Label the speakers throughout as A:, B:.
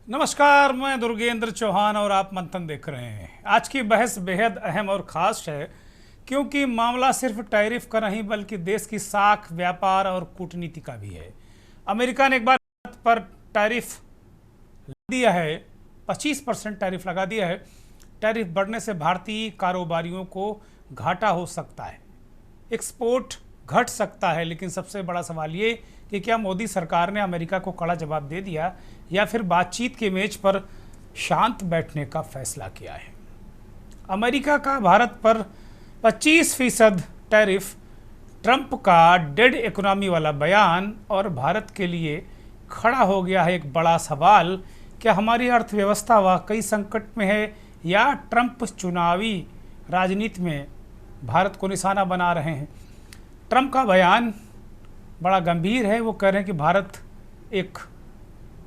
A: नमस्कार, मैं दुर्गेंद्र चौहान और आप मंथन देख रहे हैं। आज की बहस बेहद अहम और ख़ास है क्योंकि मामला सिर्फ टैरिफ का नहीं बल्कि देश की साख, व्यापार और कूटनीति का भी है। अमेरिका ने एक बार भारत पर टैरिफ दिया है, 25% टैरिफ लगा दिया है। टैरिफ बढ़ने से भारतीय कारोबारियों को घाटा हो सकता है, एक्सपोर्ट घट सकता है। लेकिन सबसे बड़ा सवाल ये कि क्या मोदी सरकार ने अमेरिका को कड़ा जवाब दे दिया या फिर बातचीत के मेज पर शांत बैठने का फैसला किया है। अमेरिका का भारत पर 25% टैरिफ, ट्रंप का डेड इकोनॉमी वाला बयान और भारत के लिए खड़ा हो गया है एक बड़ा सवाल। क्या हमारी अर्थव्यवस्था वाकई संकट में है या ट्रंप चुनावी राजनीति में भारत को निशाना बना रहे हैं। ट्रंप का बयान बड़ा गंभीर है। वो कह रहे हैं कि भारत एक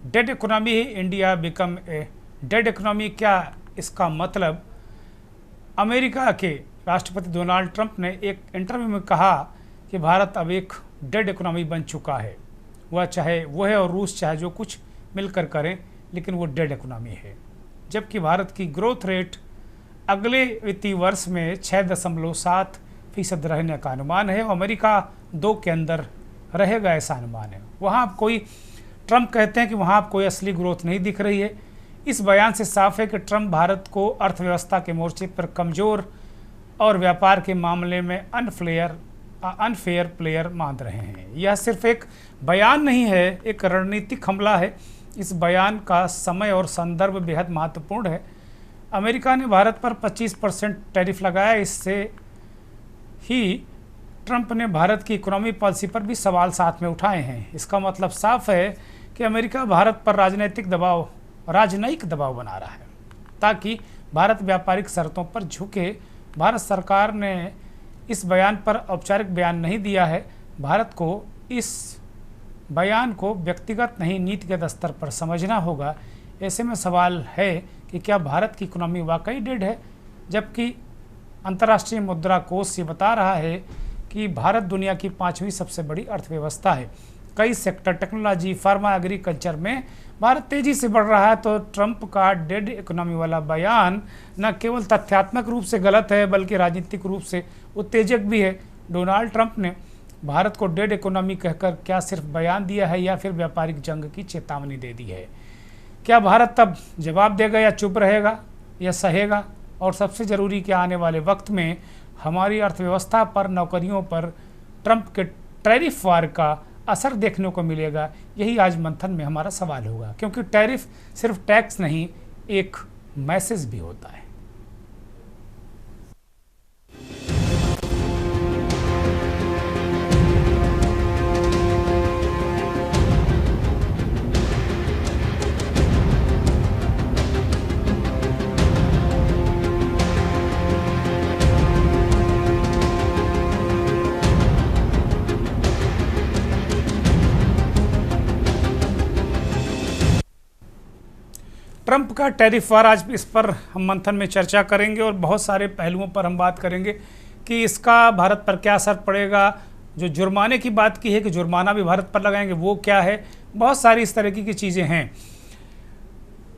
A: डेड इकोनॉमी है, India become a dead economy. क्या इसका मतलब? अमेरिका के राष्ट्रपति डोनाल्ड ट्रंप ने एक इंटरव्यू में कहा कि भारत अब एक डेड इकोनॉमी बन चुका है। वह चाहे वह और रूस चाहे जो कुछ मिलकर करें, लेकिन वो डेड इकोनॉमी है। जबकि भारत की ग्रोथ रेट अगले वित्तीय वर्ष में 6.7% रहने का अनुमान है। अमेरिका 2 के अंदर रहेगा ऐसा अनुमान है। वहाँ कोई ट्रंप कहते हैं कि वहाँ कोई असली ग्रोथ नहीं दिख रही है। इस बयान से साफ है कि ट्रंप भारत को अर्थव्यवस्था के मोर्चे पर कमज़ोर और व्यापार के मामले में अनफेयर प्लेयर मान रहे हैं। यह सिर्फ एक बयान नहीं है, एक रणनीतिक हमला है। इस बयान का समय और संदर्भ बेहद महत्वपूर्ण है। अमेरिका ने भारत पर 25% टैरिफ लगाया। इससे ही ट्रंप ने भारत की इकोनॉमी पॉलिसी पर भी सवाल साथ में उठाए हैं। इसका मतलब साफ है कि अमेरिका भारत पर राजनीतिक दबाव बना रहा है ताकि भारत व्यापारिक शर्तों पर झुके। भारत सरकार ने इस बयान पर औपचारिक बयान नहीं दिया है। भारत को इस बयान को व्यक्तिगत नहीं, नीतिगत स्तर पर समझना होगा। ऐसे में सवाल है कि क्या भारत की इकोनॉमी वाकई डेड है, जबकि अंतर्राष्ट्रीय मुद्रा कोष ये बता रहा है कि भारत दुनिया की 5वीं सबसे बड़ी अर्थव्यवस्था है। कई सेक्टर, टेक्नोलॉजी, फार्मा, एग्रीकल्चर में भारत तेजी से बढ़ रहा है। तो ट्रंप का डेड इकोनॉमी वाला बयान न केवल तथ्यात्मक रूप से गलत है बल्कि राजनीतिक रूप से उत्तेजक भी है। डोनाल्ड ट्रंप ने भारत को डेड इकोनॉमी कहकर क्या सिर्फ बयान दिया है या फिर व्यापारिक जंग की चेतावनी दे दी है? क्या भारत तब जवाब देगा या चुप रहेगा या सहेगा? और सबसे ज़रूरी कि आने वाले वक्त में हमारी अर्थव्यवस्था पर, नौकरियों पर ट्रंप के टैरिफ वार का असर देखने को मिलेगा। यही आज मंथन में हमारा सवाल होगा, क्योंकि टैरिफ सिर्फ टैक्स नहीं, एक मैसेज भी होता है। ट्रंप का टैरिफ वार, आज इस पर हम मंथन में चर्चा करेंगे और बहुत सारे पहलुओं पर हम बात करेंगे कि इसका भारत पर क्या असर पड़ेगा। जो जुर्माने की बात की है कि जुर्माना भी भारत पर लगाएंगे, वो क्या है? बहुत सारी इस तरह की चीज़ें हैं।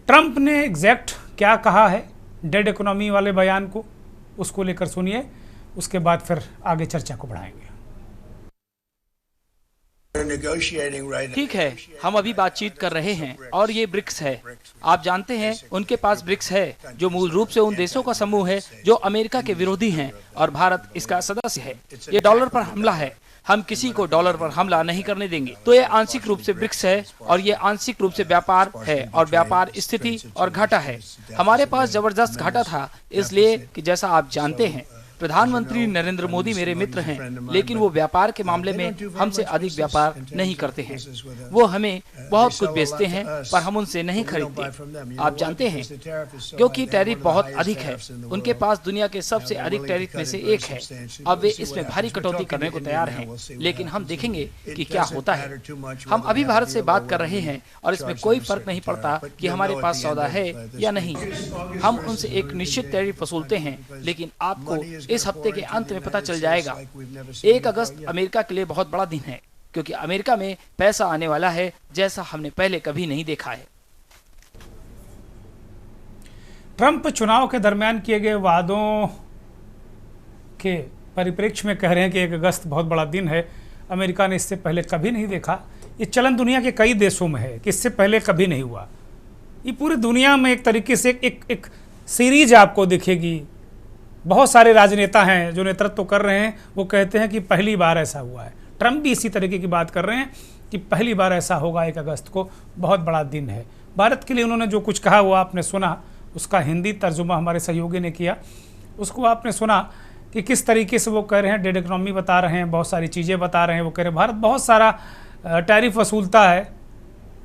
A: ट्रंप ने एग्जैक्ट क्या कहा है डेड इकोनॉमी वाले बयान को, उसको लेकर सुनिए, उसके बाद फिर आगे चर्चा को बढ़ाएंगे।
B: ठीक है, हम अभी बातचीत कर रहे हैं और ये ब्रिक्स है। आप जानते हैं उनके पास ब्रिक्स है, जो मूल रूप से उन देशों का समूह है जो अमेरिका के विरोधी हैं और भारत इसका सदस्य है। ये डॉलर पर हमला है। हम किसी को डॉलर पर हमला नहीं करने देंगे। तो ये आंशिक रूप से ब्रिक्स है और ये आंशिक रूप से व्यापार है और व्यापार स्थिति और घाटा है। हमारे पास जबरदस्त घाटा था, इसलिए कि जैसा आप जानते हैं प्रधानमंत्री नरेंद्र मोदी मेरे मित्र हैं, लेकिन वो व्यापार के मामले में हमसे अधिक व्यापार नहीं करते हैं। वो हमें बहुत कुछ बेचते हैं पर हम उनसे नहीं खरीदते। आप जानते हैं, क्योंकि टैरिफ बहुत अधिक है। उनके पास दुनिया के सबसे अधिक टैरिफ में से एक है। अब वे इसमें भारी कटौती करने को तैयार हैं, लेकिन हम देखेंगे कि क्या होता है। हम अभी भारत से बात कर रहे हैं और इसमें कोई फर्क नहीं पड़ता कि हमारे पास सौदा है या नहीं। हम उनसे एक निश्चित टैरिफ वसूलते हैं, लेकिन आपको इस हफ्ते के अंत में पता चल जाएगा। 1 अगस्त अमेरिका के लिए बहुत बड़ा दिन है, क्योंकि अमेरिका में पैसा आने वाला है जैसा हमने पहले कभी नहीं देखा है।
A: ट्रंप चुनाव के दरमियान किए गए वादों के परिप्रेक्ष्य में कह रहे हैं कि 1 अगस्त बहुत बड़ा दिन है। अमेरिका ने इससे पहले कभी नहीं देखा। ये चलन दुनिया के कई देशों में है कि इससे पहले कभी नहीं हुआ। ये पूरी दुनिया में एक तरीके से एक सीरीज आपको दिखेगी। बहुत सारे राजनेता हैं जो नेतृत्व कर रहे हैं, वो कहते हैं कि पहली बार ऐसा हुआ है। ट्रंप भी इसी तरीके की बात कर रहे हैं कि पहली बार ऐसा होगा, 1 अगस्त को बहुत बड़ा दिन है। भारत के लिए उन्होंने जो कुछ कहा वो आपने सुना, उसका हिंदी तर्जुमा हमारे सहयोगी ने किया। उसको आपने सुना कि किस तरीके से वो कह रहे हैं, डेड इकोनॉमी बता रहे हैं, बहुत सारी चीज़ें बता रहे हैं। वो कह रहे हैं भारत बहुत सारा टैरिफ वसूलता है,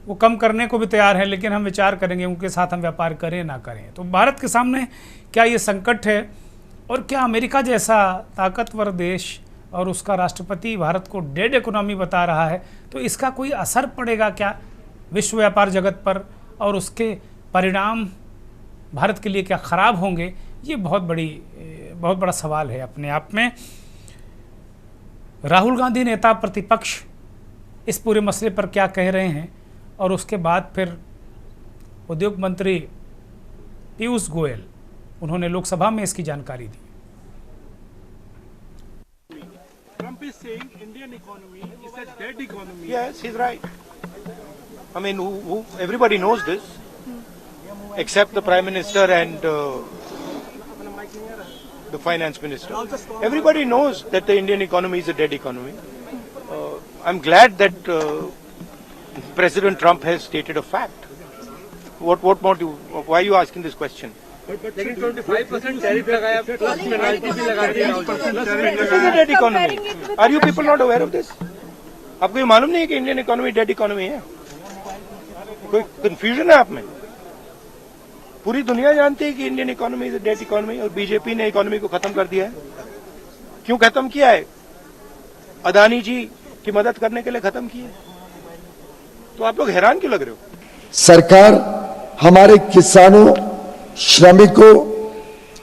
A: वो कम करने को भी तैयार है, लेकिन हम विचार करेंगे उनके साथ हम व्यापार करें ना करें। तो भारत के सामने क्या ये संकट है, और क्या अमेरिका जैसा ताकतवर देश और उसका राष्ट्रपति भारत को डेड इकोनॉमी बता रहा है, तो इसका कोई असर पड़ेगा क्या विश्व व्यापार जगत पर, और उसके परिणाम भारत के लिए क्या ख़राब होंगे? ये बहुत बड़ा सवाल है अपने आप में। राहुल गांधी नेता प्रतिपक्ष इस पूरे मसले पर क्या कह रहे हैं, और उसके बाद फिर उद्योग मंत्री पीयूष गोयल, उन्होंने लोकसभा में इसकी जानकारी दी।
C: Trump is saying Indian economy is a dead economy.
D: Yes, he's right. I mean, everybody knows this, except the Prime Minister and the Finance Minister. Everybody knows that the Indian economy is a dead economy. I'm glad that President Trump has stated a fact. What more do? Why are you asking this question?
C: लेकिन 25% tariff लगाया, plus penalty भी लगा दी।
D: This is a dead economy. Are you people not aware of this? आपको ये मालूम नहीं है कि इंडियन इकोनॉमी डेड इकोनॉमी है? कोई कंफ्यूजन है आप में? पूरी दुनिया जानती है कि Indian economy is a dead economy, और बीजेपी ने इकोनॉमी को खत्म कर दिया है। क्यों खत्म किया है? अदानी जी की मदद करने के लिए खत्म किया है। तो आप लोग हैरान क्यों लग रहे हो?
E: सरकार हमारे किसानों, श्रमिकों,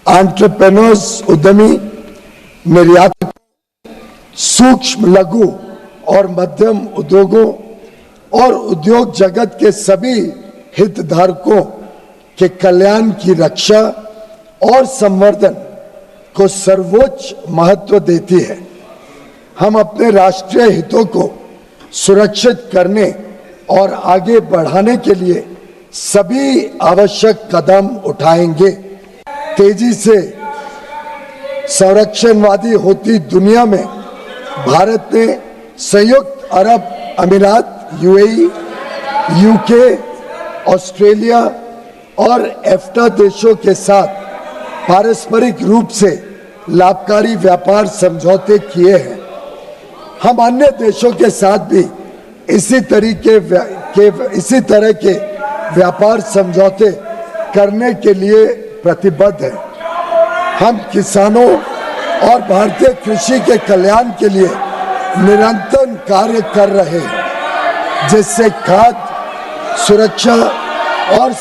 E: एंटरप्रेन्योर्स, उद्यमी, निर्यातकों, सूक्ष्म, लघु और मध्यम उद्योगों और उद्योग जगत के सभी हितधारकों के कल्याण की रक्षा और संवर्धन को सर्वोच्च महत्व देती है। हम अपने राष्ट्रीय हितों को सुरक्षित करने और आगे बढ़ाने के लिए सभी आवश्यक कदम उठाएंगे। तेजी से संरक्षणवादी होती दुनिया में भारत ने संयुक्त अरब अमीरात, यूएई, यूके, ऑस्ट्रेलिया और एफ्टा देशों के साथ पारस्परिक रूप से लाभकारी व्यापार समझौते किए हैं। हम अन्य देशों के साथ भी इसी तरह के व्यापार समझौते करने के लिए प्रतिबद्ध हैं। हम किसानों और भारतीय कृषि के कल्याण के लिए निरंतर कार्य कर रहे हैं, जिससे खाद्य सुरक्षा और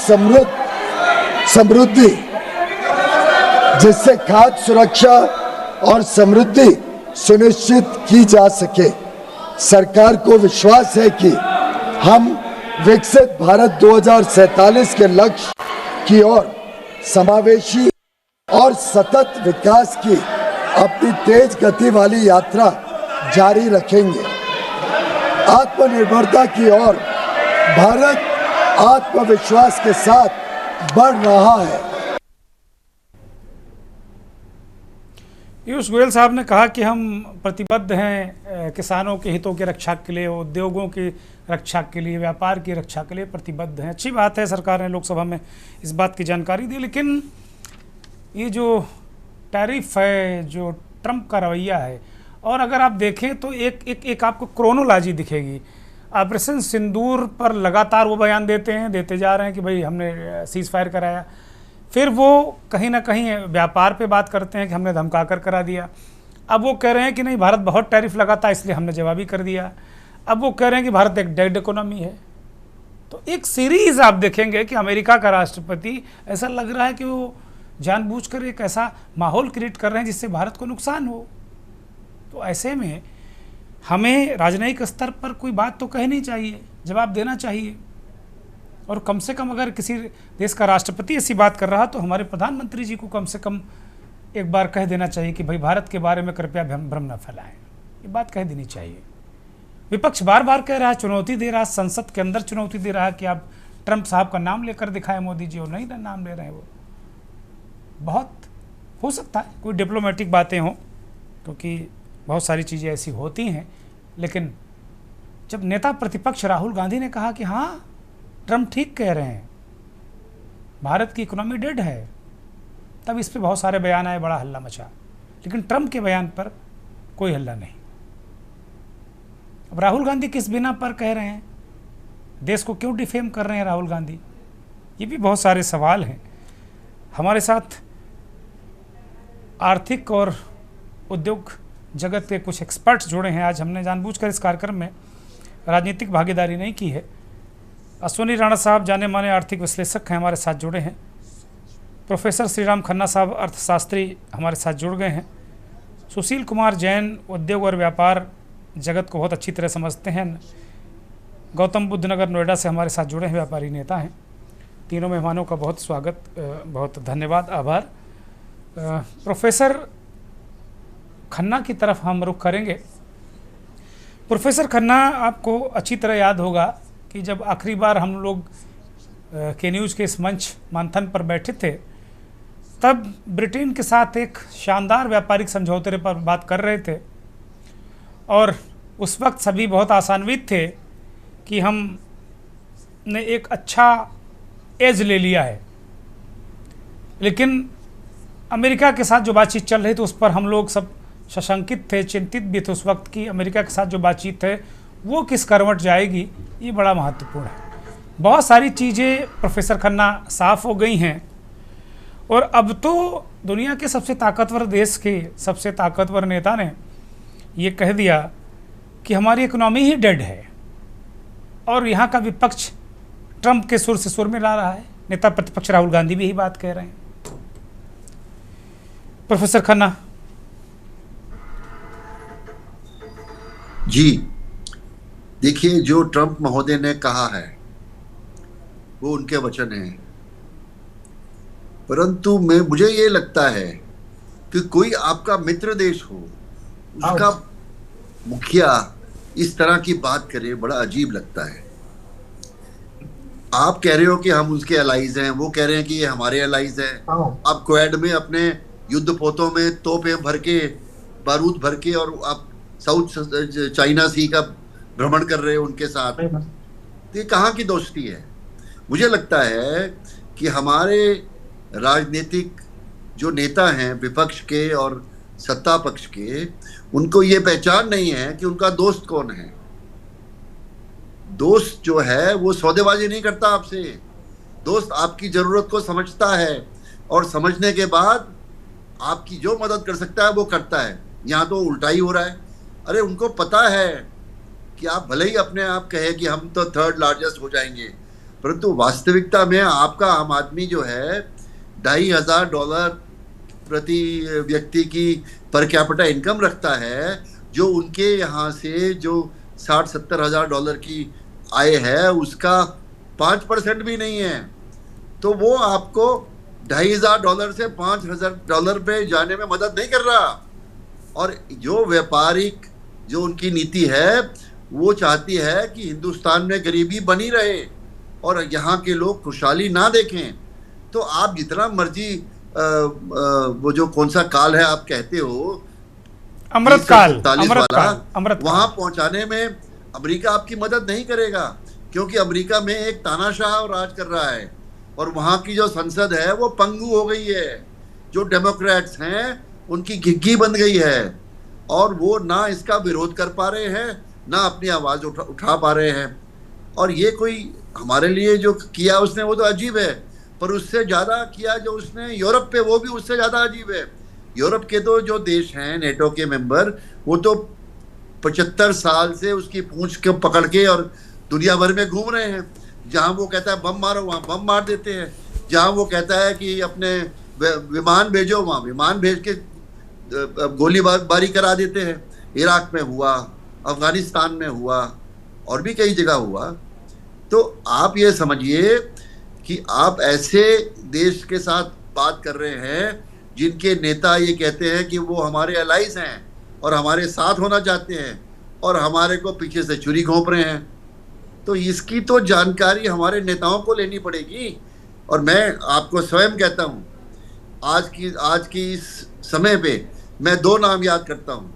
E: समृद्धि सुनिश्चित की जा सके। सरकार को विश्वास है कि हम विकसित भारत 2047 के लक्ष्य की ओर समावेशी और सतत विकास की अपनी तेज गति वाली यात्रा जारी रखेंगे। आत्मनिर्भरता की ओर भारत आत्मविश्वास के साथ बढ़ रहा है।
A: पीयूष गोयल साहब ने कहा कि हम प्रतिबद्ध हैं किसानों के हितों की रक्षा के लिए, उद्योगों की रक्षा के लिए, व्यापार की रक्षा के लिए प्रतिबद्ध हैं। अच्छी बात है, सरकार ने लोकसभा में इस बात की जानकारी दी। लेकिन ये जो टैरिफ है, जो ट्रंप का रवैया है, और अगर आप देखें तो एक आपको क्रोनोलॉजी दिखेगी। ऑपरेशन सिंदूर पर लगातार वो बयान देते जा रहे हैं कि भाई हमने सीज फायर कराया, फिर वो कहीं ना कहीं व्यापार पे बात करते हैं कि हमने धमका कर करा दिया। अब वो कह रहे हैं कि नहीं, भारत बहुत टैरिफ लगाता है इसलिए हमने जवाबी कर दिया। अब वो कह रहे हैं कि भारत एक डेड इकोनॉमी है। तो एक सीरीज आप देखेंगे कि अमेरिका का राष्ट्रपति, ऐसा लग रहा है कि वो जानबूझकर एक ऐसा माहौल क्रिएट कर रहे हैं जिससे भारत को नुकसान हो। तो ऐसे में हमें राजनयिक स्तर पर कोई बात तो कहनी चाहिए, जवाब देना चाहिए। और कम से कम अगर किसी देश का राष्ट्रपति ऐसी बात कर रहा तो हमारे प्रधानमंत्री जी को कम से कम एक बार कह देना चाहिए कि भाई भारत के बारे में कृपया भ्रम न फैलाएं। ये बात कह देनी चाहिए। विपक्ष बार बार कह रहा है, चुनौती दे रहा है, संसद के अंदर चुनौती दे रहा है कि आप ट्रंप साहब का नाम लेकर दिखाएं मोदी जी, और नहीं नाम ले रहे हैं। वो बहुत हो सकता है कोई डिप्लोमेटिक बातें हों, क्योंकि बहुत सारी चीज़ें ऐसी होती हैं, लेकिन जब नेता प्रतिपक्ष राहुल गांधी ने कहा कि हाँ ट्रंप ठीक कह रहे हैं, भारत की इकोनॉमी डेड है, तब इस पे बहुत सारे बयान आए, बड़ा हल्ला मचा। लेकिन ट्रंप के बयान पर कोई हल्ला नहीं। अब राहुल गांधी किस बिना पर कह रहे हैं, देश को क्यों डिफेम कर रहे हैं राहुल गांधी, ये भी बहुत सारे सवाल हैं। हमारे साथ आर्थिक और उद्योग जगत के कुछ एक्सपर्ट्स जुड़े हैं। आज हमने जानबूझकर इस कार्यक्रम में राजनीतिक भागीदारी नहीं की है। अश्वनी राणा साहब जाने माने आर्थिक विश्लेषक हैं, हमारे साथ जुड़े हैं। प्रोफेसर श्रीराम खन्ना साहब अर्थशास्त्री हमारे साथ जुड़ गए हैं। सुशील कुमार जैन उद्योग और व्यापार जगत को बहुत अच्छी तरह समझते हैं, गौतम बुद्ध नगर नोएडा से हमारे साथ जुड़े हैं, व्यापारी नेता हैं। तीनों मेहमानों का बहुत स्वागत, बहुत धन्यवाद, आभार। प्रोफेसर खन्ना की तरफ हम रुख करेंगे। प्रोफेसर खन्ना, आपको अच्छी तरह याद होगा कि जब आखिरी बार हम लोग के न्यूज़ के इस मंच मंथन पर बैठे थे, तब ब्रिटेन के साथ एक शानदार व्यापारिक समझौते पर बात कर रहे थे, और उस वक्त सभी बहुत आशान्वित थे कि हमने एक अच्छा एज ले लिया है। लेकिन अमेरिका के साथ जो बातचीत चल रही थी उस पर हम लोग सब सशंकित थे, चिंतित भी थे उस वक्त की अमेरिका के साथ जो बातचीत है वो किस करवट जाएगी, ये बड़ा महत्वपूर्ण है। बहुत सारी चीज़ें प्रोफेसर खन्ना साफ हो गई हैं, और अब तो दुनिया के सबसे ताकतवर देश के सबसे ताकतवर नेता ने ये कह दिया कि हमारी इकोनॉमी ही डेड है, और यहाँ का विपक्ष ट्रंप के सुर से सुर मिला रहा है। नेता प्रतिपक्ष राहुल गांधी भी यही बात कह रहे हैं। प्रोफेसर खन्ना
F: जी, देखिए, जो ट्रंप महोदय ने कहा है वो उनके वचन हैं, परंतु मुझे ये लगता है कि कोई आपका मित्र देश हो, उसका मुखिया इस तरह की बात करे, बड़ा अजीब लगता है। आप कह रहे हो कि हम उसके अलाइज हैं, वो कह रहे हैं कि ये हमारे अलाइज हैं। आप क्वेड में अपने युद्ध पोतों में तोपें भर के, बारूद भर के, और आप साउथ चाइना सी का भ्रमण कर रहे हो उनके साथ। तो ये कहाँ की दोस्ती है? मुझे लगता है कि हमारे राजनीतिक जो नेता हैं विपक्ष के और सत्ता पक्ष के, उनको ये पहचान नहीं है कि उनका दोस्त कौन है। दोस्त जो है वो सौदेबाजी नहीं करता आपसे। दोस्त आपकी ज़रूरत को समझता है, और समझने के बाद आपकी जो मदद कर सकता है वो करता है। यहाँ तो उल्टा ही हो रहा है। अरे उनको पता है कि आप भले ही अपने आप कहे कि हम तो थर्ड लार्जेस्ट हो जाएंगे, परंतु वास्तविकता में आपका आम आदमी जो है $2,500 प्रति व्यक्ति की पर कैपिटा इनकम रखता है, जो उनके यहाँ से जो $60-70 हज़ार की आय है उसका 5% भी नहीं है। तो वो आपको $2,500 से $5,000 पे जाने में मदद नहीं कर रहा। और जो व्यापारिक जो उनकी नीति है वो चाहती है कि हिंदुस्तान में गरीबी बनी रहे और यहाँ के लोग खुशहाली ना देखें। तो आप जितना मर्जी वो जो कौन सा काल है आप कहते हो,
A: अमृत काल
F: वहां पहुंचाने में अमेरिका आपकी मदद नहीं करेगा, क्योंकि अमेरिका में एक तानाशाह राज कर रहा है, और वहां की जो संसद है वो पंगु हो गई है। जो डेमोक्रेट्स हैं उनकी घिग्गी बन गई है, और वो ना इसका विरोध कर पा रहे हैं, ना अपनी आवाज़ उठा पा रहे हैं। और ये कोई हमारे लिए जो किया उसने वो तो अजीब है, पर उससे ज़्यादा किया जो उसने यूरोप पे, वो भी उससे ज़्यादा अजीब है। यूरोप के तो जो देश हैं नेटो के मेंबर, वो तो 75 साल से उसकी पूंछ के पकड़ के और दुनिया भर में घूम रहे हैं। जहाँ वो कहता है बम मारो वहाँ बम मार देते हैं, जहाँ वो कहता है कि अपने विमान भेजो वहाँ विमान भेज के गोलीबारी करा देते हैं। इराक में हुआ, अफगानिस्तान में हुआ, और भी कई जगह हुआ। तो आप ये समझिए कि आप ऐसे देश के साथ बात कर रहे हैं जिनके नेता ये कहते हैं कि वो हमारे अलाइज हैं और हमारे साथ होना चाहते हैं और हमारे को पीछे से छुरी घोंप रहे हैं। तो इसकी तो जानकारी हमारे नेताओं को लेनी पड़ेगी। और मैं आपको स्वयं कहता हूँ, आज की इस समय पे मैं 2 नाम याद करता हूँ।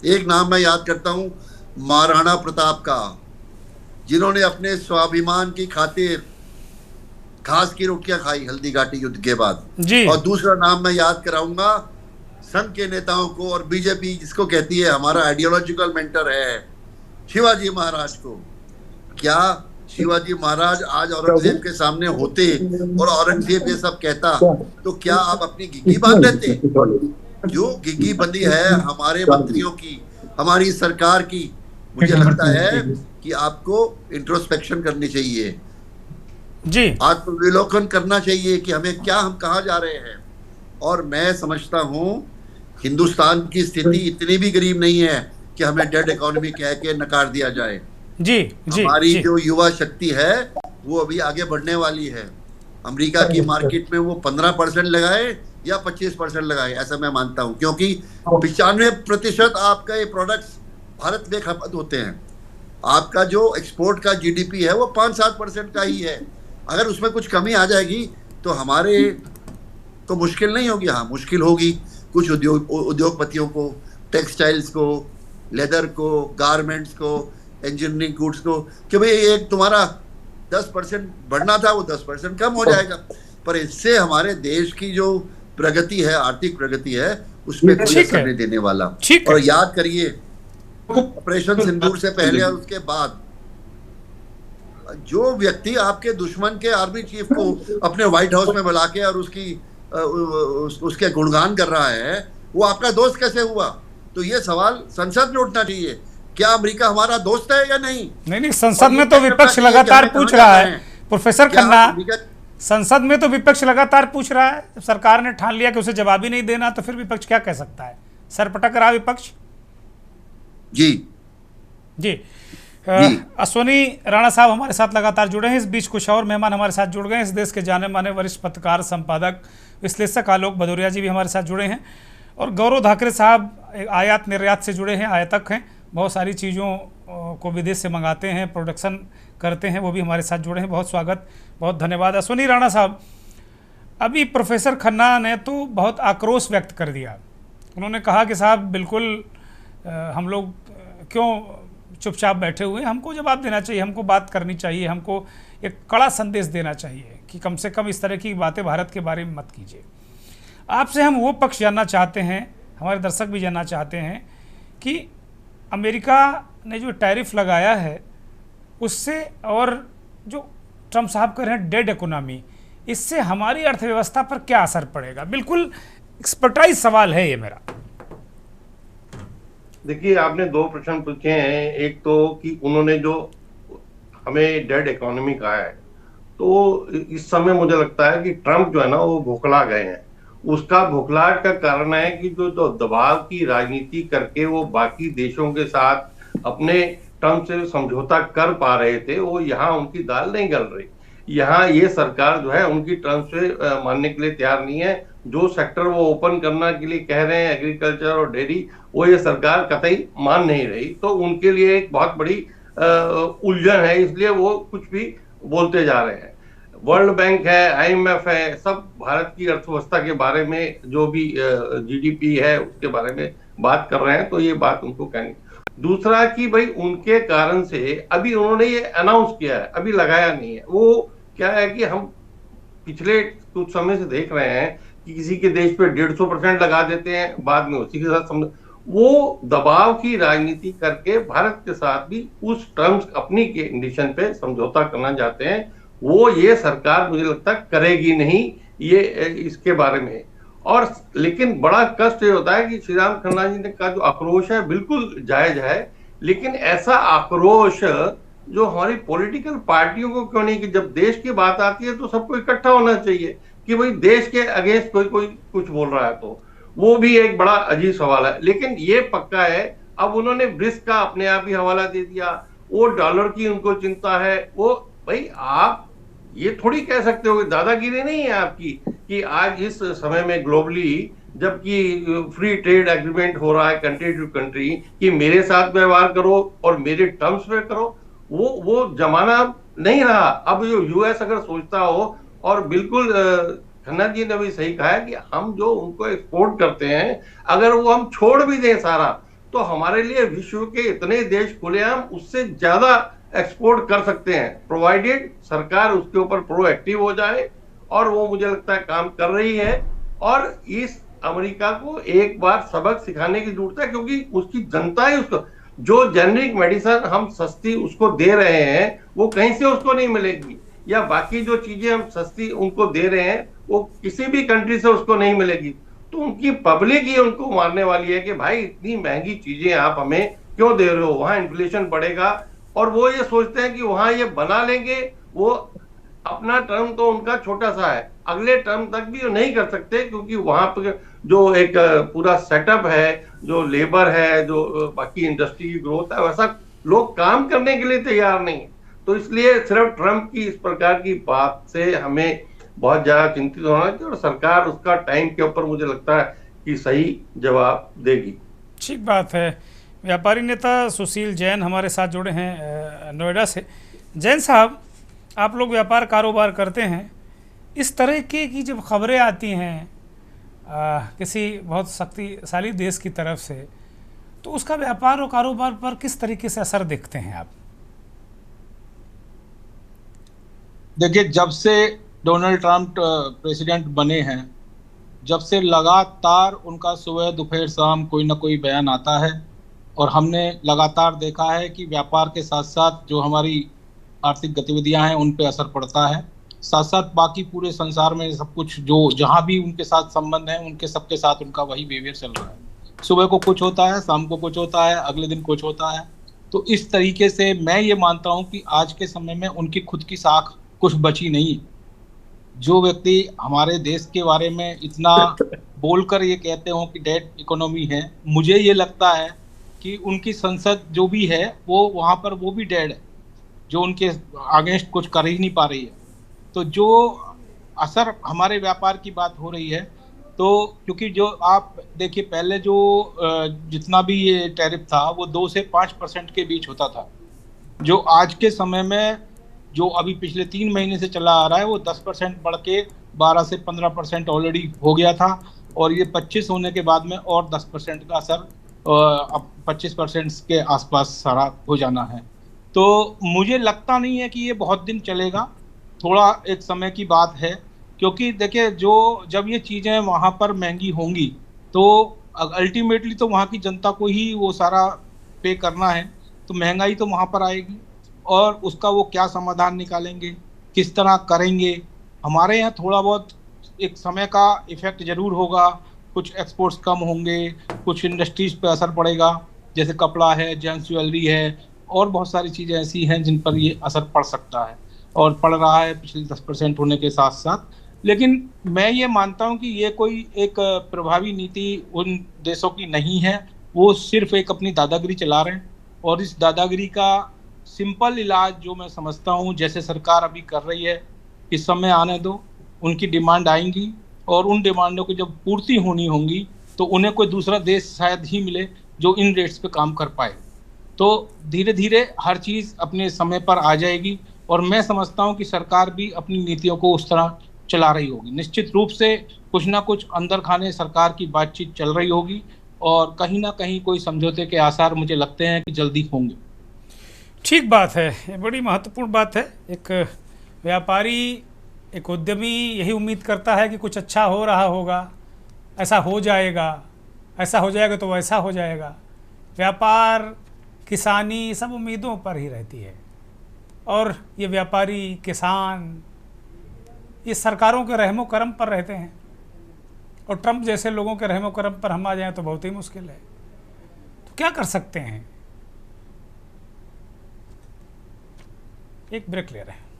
F: एक नाम मैं याद करता हूँ महाराणा प्रताप का, जिन्होंने अपने स्वाभिमान की खातिर घास की रोटियां खाई हल्दी घाटी युद्ध के बाद जी। और दूसरा नाम मैं याद कराऊंगा संघ के नेताओं को और बीजेपी जिसको कहती है हमारा आइडियोलॉजिकल मेंटर है, शिवाजी महाराज को। क्या शिवाजी महाराज आज औरंगजेब के सामने होते और औरंगजेब ये सब कहता तो क्या आप अपनी घिग्गी बांध लेते? जो घिग्गी बंदी है हमारे मंत्रियों की, हमारी सरकार की, मुझे लगता है कि आपको इंट्रोस्पेक्शन करनी चाहिए जी, आत्मविलोकन करना चाहिए कि हम कहाँ जा रहे हैं। और मैं समझता हूँ हिंदुस्तान की स्थिति इतनी भी गरीब नहीं है कि हमें डेड इकोनॉमी कह के नकार दिया जाए जी। हमारी जो युवा शक्ति है वो अभी आगे बढ़ने वाली है। अमेरिका की मार्केट में वो 15% लगाए या 25% लगाए, ऐसा मैं मानता हूँ, क्योंकि 95% आपका ये प्रोडक्ट्स भारत में खपत होते हैं। आपका जो एक्सपोर्ट का जीडीपी है वो 5-7% का ही है। अगर उसमें कुछ कमी आ जाएगी तो हमारे को मुश्किल नहीं होगी। हाँ, मुश्किल होगी कुछ उद्योगपतियों को, टेक्सटाइल्स को, लेदर को, गारमेंट्स को, इंजीनियरिंग गुड्स को, कि भाई एक तुम्हारा 10% बढ़ना था वो 10% कम हो जाएगा। पर इससे हमारे देश की जो प्रगति है, आर्थिक प्रगति है, उसमें कोई असर नहीं देने वाला। और याद करिए ऑपरेशन सिंदूर से पहले और उसके बाद जो व्यक्ति आपके दुश्मन के आर्मी चीफ को अपने व्हाइट हाउस में बुला के और उसके गुणगान कर रहा है, वो आपका दोस्त कैसे हुआ? तो ये सवाल संसद में उठना चाहिए, क्या अमेरिका हमारा दोस्त है या नहीं?
A: नहीं, संसद में तो विपक्ष लगातार पूछ रहा है प्रोफेसर खन्ना, संसद में तो विपक्ष लगातार पूछ रहा है। जब सरकार ने ठान लिया कि उसे जवाब ही नहीं देना तो फिर विपक्ष क्या कह सकता है? सर पटक रहा विपक्ष जी। अश्वनी राणा साहब हमारे साथ लगातार जुड़े हैं। इस बीच कुछ और मेहमान हमारे साथ जुड़ गए हैं। इस देश के जाने माने वरिष्ठ पत्रकार, संपादक, विश्लेषक आलोक भदौरिया जी भी हमारे साथ जुड़े हैं और गौरव धाकरे साहब आयात निर्यात से जुड़े हैं, आयातक हैं, बहुत सारी चीज़ों को विदेश से मंगाते हैं, प्रोडक्शन करते हैं, वो भी हमारे साथ जुड़े हैं। बहुत स्वागत, बहुत धन्यवाद। अश्वनी राणा साहब, अभी प्रोफेसर खन्ना ने तो बहुत आक्रोश व्यक्त कर दिया। उन्होंने कहा कि साहब बिल्कुल हम लोग क्यों चुपचाप बैठे हुए हैं, हमको जवाब देना चाहिए, हमको बात करनी चाहिए, हमको एक कड़ा संदेश देना चाहिए कि कम से कम इस तरह की बातें भारत के बारे में मत कीजिए। आपसे हम वो पक्ष जानना चाहते हैं, हमारे दर्शक भी जानना चाहते हैं कि अमेरिका ने जो टैरिफ लगाया है उससे, और जो ट्रम्प साहब कह रहे हैं डेड इकोनॉमी, इससे हमारी अर्थव्यवस्था पर क्या असर पड़ेगा? बिल्कुल एक्सपर्टाइज सवाल है ये मेरा।
G: देखिए, आपने 2 प्रश्न पूछे हैं। एक तो कि उन्होंने जो हमें डेड इकोनॉमी कहा है, तो इस समय मुझे लगता है कि ट्रम्प जो है ना वो भोखला गए हैं। उसका भोखलाहट का कारण है कि जो दबाव की राजनीति करके वो बाकी देशों के साथ अपने टर्म से समझौता कर पा रहे थे, वो यहाँ उनकी दाल नहीं गल रही। यहाँ ये सरकार जो है उनकी टर्म से मानने के लिए तैयार नहीं है। जो सेक्टर वो ओपन करने के लिए कह रहे हैं, एग्रीकल्चर और डेयरी, वो ये सरकार कतई मान नहीं रही। तो उनके लिए एक बहुत बड़ी उलझन है, इसलिए वो कुछ भी बोलते जा रहे हैं। वर्ल्ड बैंक है, IMF है, सब भारत की अर्थव्यवस्था के बारे में, जो भी GDP है उसके बारे में बात कर रहे हैं, तो ये बात उनको कहनी। दूसरा कि भाई उनके कारण से अभी उन्होंने ये अनाउंस किया है, अभी लगाया नहीं है। वो क्या है कि हम पिछले कुछ समय से देख रहे हैं कि किसी के देश पे 150% लगा देते हैं, बाद में उसी के साथ वो दबाव की राजनीति करके भारत के साथ भी उस टर्म्स अपनी के कंडीशन पे समझौता करना चाहते हैं। वो ये सरकार मुझे लगता है करेगी नहीं ये इसके बारे में। और लेकिन बड़ा कष्ट ये होता है कि श्री राम खन्ना जी का जो आक्रोश है बिल्कुल जायज है, लेकिन ऐसा आक्रोश जो हमारी पॉलिटिकल पार्टियों को क्यों नहीं, कि जब देश की बात आती है तो सबको इकट्ठा होना चाहिए कि भाई देश के अगेंस्ट कोई कुछ बोल रहा है, तो वो भी एक बड़ा अजीब सवाल है। लेकिन ये पक्का है, अब उन्होंने ब्रिक्स का अपने आप ही हवाला दे दिया, वो डॉलर की उनको चिंता है, वो भाई आप ये थोड़ी कह सकते हो, दादागिरी नहीं है आपकी कि आज इस समय में ग्लोबली जबकि फ्री ट्रेड एग्रीमेंट हो रहा है कंट्री टू कंट्री, कि मेरे साथ व्यवहार करो और मेरे टर्म्स पे करो, वो जमाना नहीं रहा। अब जो यूएस अगर सोचता हो, और बिल्कुल खन्ना जी ने भी सही कहा है कि हम जो उनको एक्सपोर्ट करते हैं अगर वो हम छोड़ भी दें सारा, तो हमारे लिए विश्व के इतने देश खुले, हम उससे ज्यादा एक्सपोर्ट कर सकते हैं, प्रोवाइडेड सरकार उसके ऊपर प्रोएक्टिव हो जाए। और वो मुझे लगता है काम कर रही है। और इस अमेरिका को एक बार सबक सिखाने की जरूरत है, क्योंकि उसकी जनता ही उसको, जो जेनरिक मेडिसिन हम सस्ती उसको दे रहे हैं वो कहीं से उसको नहीं मिलेगी, या बाकी जो चीजें हम सस्ती उनको दे रहे हैं वो किसी भी कंट्री से उसको नहीं मिलेगी। तो उनकी पब्लिक ही उनको मारने वाली है कि भाई इतनी महंगी चीजें आप हमें क्यों दे रहे हो, वहां इन्फ्लेशन बढ़ेगा। और वो ये सोचते हैं कि वहां ये बना लेंगे, वो अपना टर्म तो उनका छोटा सा है, अगले टर्म तक भी वो नहीं कर सकते, क्योंकि वहां पर जो एक पूरा सेटअप है, जो लेबर है, जो बाकी इंडस्ट्री की ग्रोथ है, वैसा लोग काम करने के लिए तैयार नहीं है। तो इसलिए सिर्फ ट्रम्प की इस प्रकार की बात से हमें बहुत ज्यादा चिंतित होना चाहिए, और सरकार उसका टाइम के ऊपर मुझे लगता है कि सही जवाब देगी।
A: ठीक बात है। व्यापारी नेता सुशील जैन हमारे साथ जुड़े हैं नोएडा से। जैन साहब, आप लोग व्यापार कारोबार करते हैं, इस तरह की जब खबरें आती हैं किसी बहुत शक्तिशाली देश की तरफ से, तो उसका व्यापार और कारोबार पर किस तरीके से असर देखते हैं आप?
H: देखिए, जब से डोनाल्ड ट्रंप प्रेसिडेंट बने हैं, जब से लगातार उनका सुबह दोपहर शाम कोई ना कोई बयान आता है, और हमने लगातार देखा है कि व्यापार के साथ साथ जो हमारी आर्थिक गतिविधियां हैं उन पे असर पड़ता है, साथ साथ बाकी पूरे संसार में सब कुछ जो जहां भी उनके साथ संबंध है उनके सबके साथ उनका वही बिहेवियर चल रहा है। सुबह को कुछ होता है, शाम को कुछ होता है, अगले दिन कुछ होता है। तो इस तरीके से मैं ये मानता हूं कि आज के समय में उनकी खुद की साख कुछ बची नहीं। जो व्यक्ति हमारे देश के बारे में इतना बोलकर ये कहते हो कि डेड इकोनॉमी है, मुझे ये लगता है कि उनकी संसद जो भी है वो वहाँ पर वो भी डेड है, जो उनके अगेंस्ट कुछ कर ही नहीं पा रही है। तो जो असर हमारे व्यापार की बात हो रही है, तो क्योंकि जो आप देखिए पहले जो जितना भी ये टैरिफ था वो 2 से 5% के बीच होता था, जो आज के समय में जो अभी पिछले 3 महीने से चला आ रहा है वो 10% बढ़ के 12 से 15% ऑलरेडी हो गया था, और ये 25 होने के बाद में और 10% का असर अब 25% के आसपास सारा हो जाना है। तो मुझे लगता नहीं है कि ये बहुत दिन चलेगा, थोड़ा एक समय की बात है। क्योंकि देखिए, जो जब ये चीज़ें वहाँ पर महंगी होंगी तो अल्टीमेटली तो वहाँ की जनता को ही वो सारा पे करना है, तो महंगाई तो वहाँ पर आएगी, और उसका वो क्या समाधान निकालेंगे, किस तरह करेंगे। हमारे यहाँ थोड़ा बहुत एक समय का इफेक्ट जरूर होगा, कुछ एक्सपोर्ट्स कम होंगे, कुछ इंडस्ट्रीज पे असर पड़ेगा, जैसे कपड़ा है, जेंट्स ज्वेलरी है, और बहुत सारी चीज़ें ऐसी हैं जिन पर ये असर पड़ सकता है और पड़ रहा है पिछले 10% होने के साथ साथ। लेकिन मैं ये मानता हूँ कि ये कोई एक प्रभावी नीति उन देशों की नहीं है, वो सिर्फ एक अपनी दादागिरी चला रहे हैं। और इस दादागिरी का सिंपल इलाज जो मैं समझता हूँ, जैसे सरकार अभी कर रही है, इस समय आने दो, उनकी डिमांड आएंगी, और उन डिमांडों की जब पूर्ति होनी होंगी तो उन्हें कोई दूसरा देश शायद ही मिले जो इन रेट्स पे काम कर पाए। तो धीरे धीरे हर चीज़ अपने समय पर आ जाएगी, और मैं समझता हूँ कि सरकार भी अपनी नीतियों को उस तरह चला रही होगी। निश्चित रूप से कुछ ना कुछ अंदर खाने सरकार की बातचीत चल रही होगी, और कहीं ना कहीं कोई समझौते के आसार मुझे लगते हैं कि जल्दी होंगे।
A: ठीक बात है, ये बड़ी महत्वपूर्ण बात है। एक व्यापारी, एक उद्यमी यही उम्मीद करता है कि कुछ अच्छा हो रहा होगा, ऐसा हो जाएगा, ऐसा हो जाएगा तो वैसा हो जाएगा। व्यापार, किसानी सब उम्मीदों पर ही रहती है, और ये व्यापारी, किसान, ये सरकारों के रहमो करम पर रहते हैं, और ट्रंप जैसे लोगों के रहमो करम पर हम आ जाएं तो बहुत ही मुश्किल है। तो क्या कर सकते हैं? एक ब्रेक ले रहे हैं।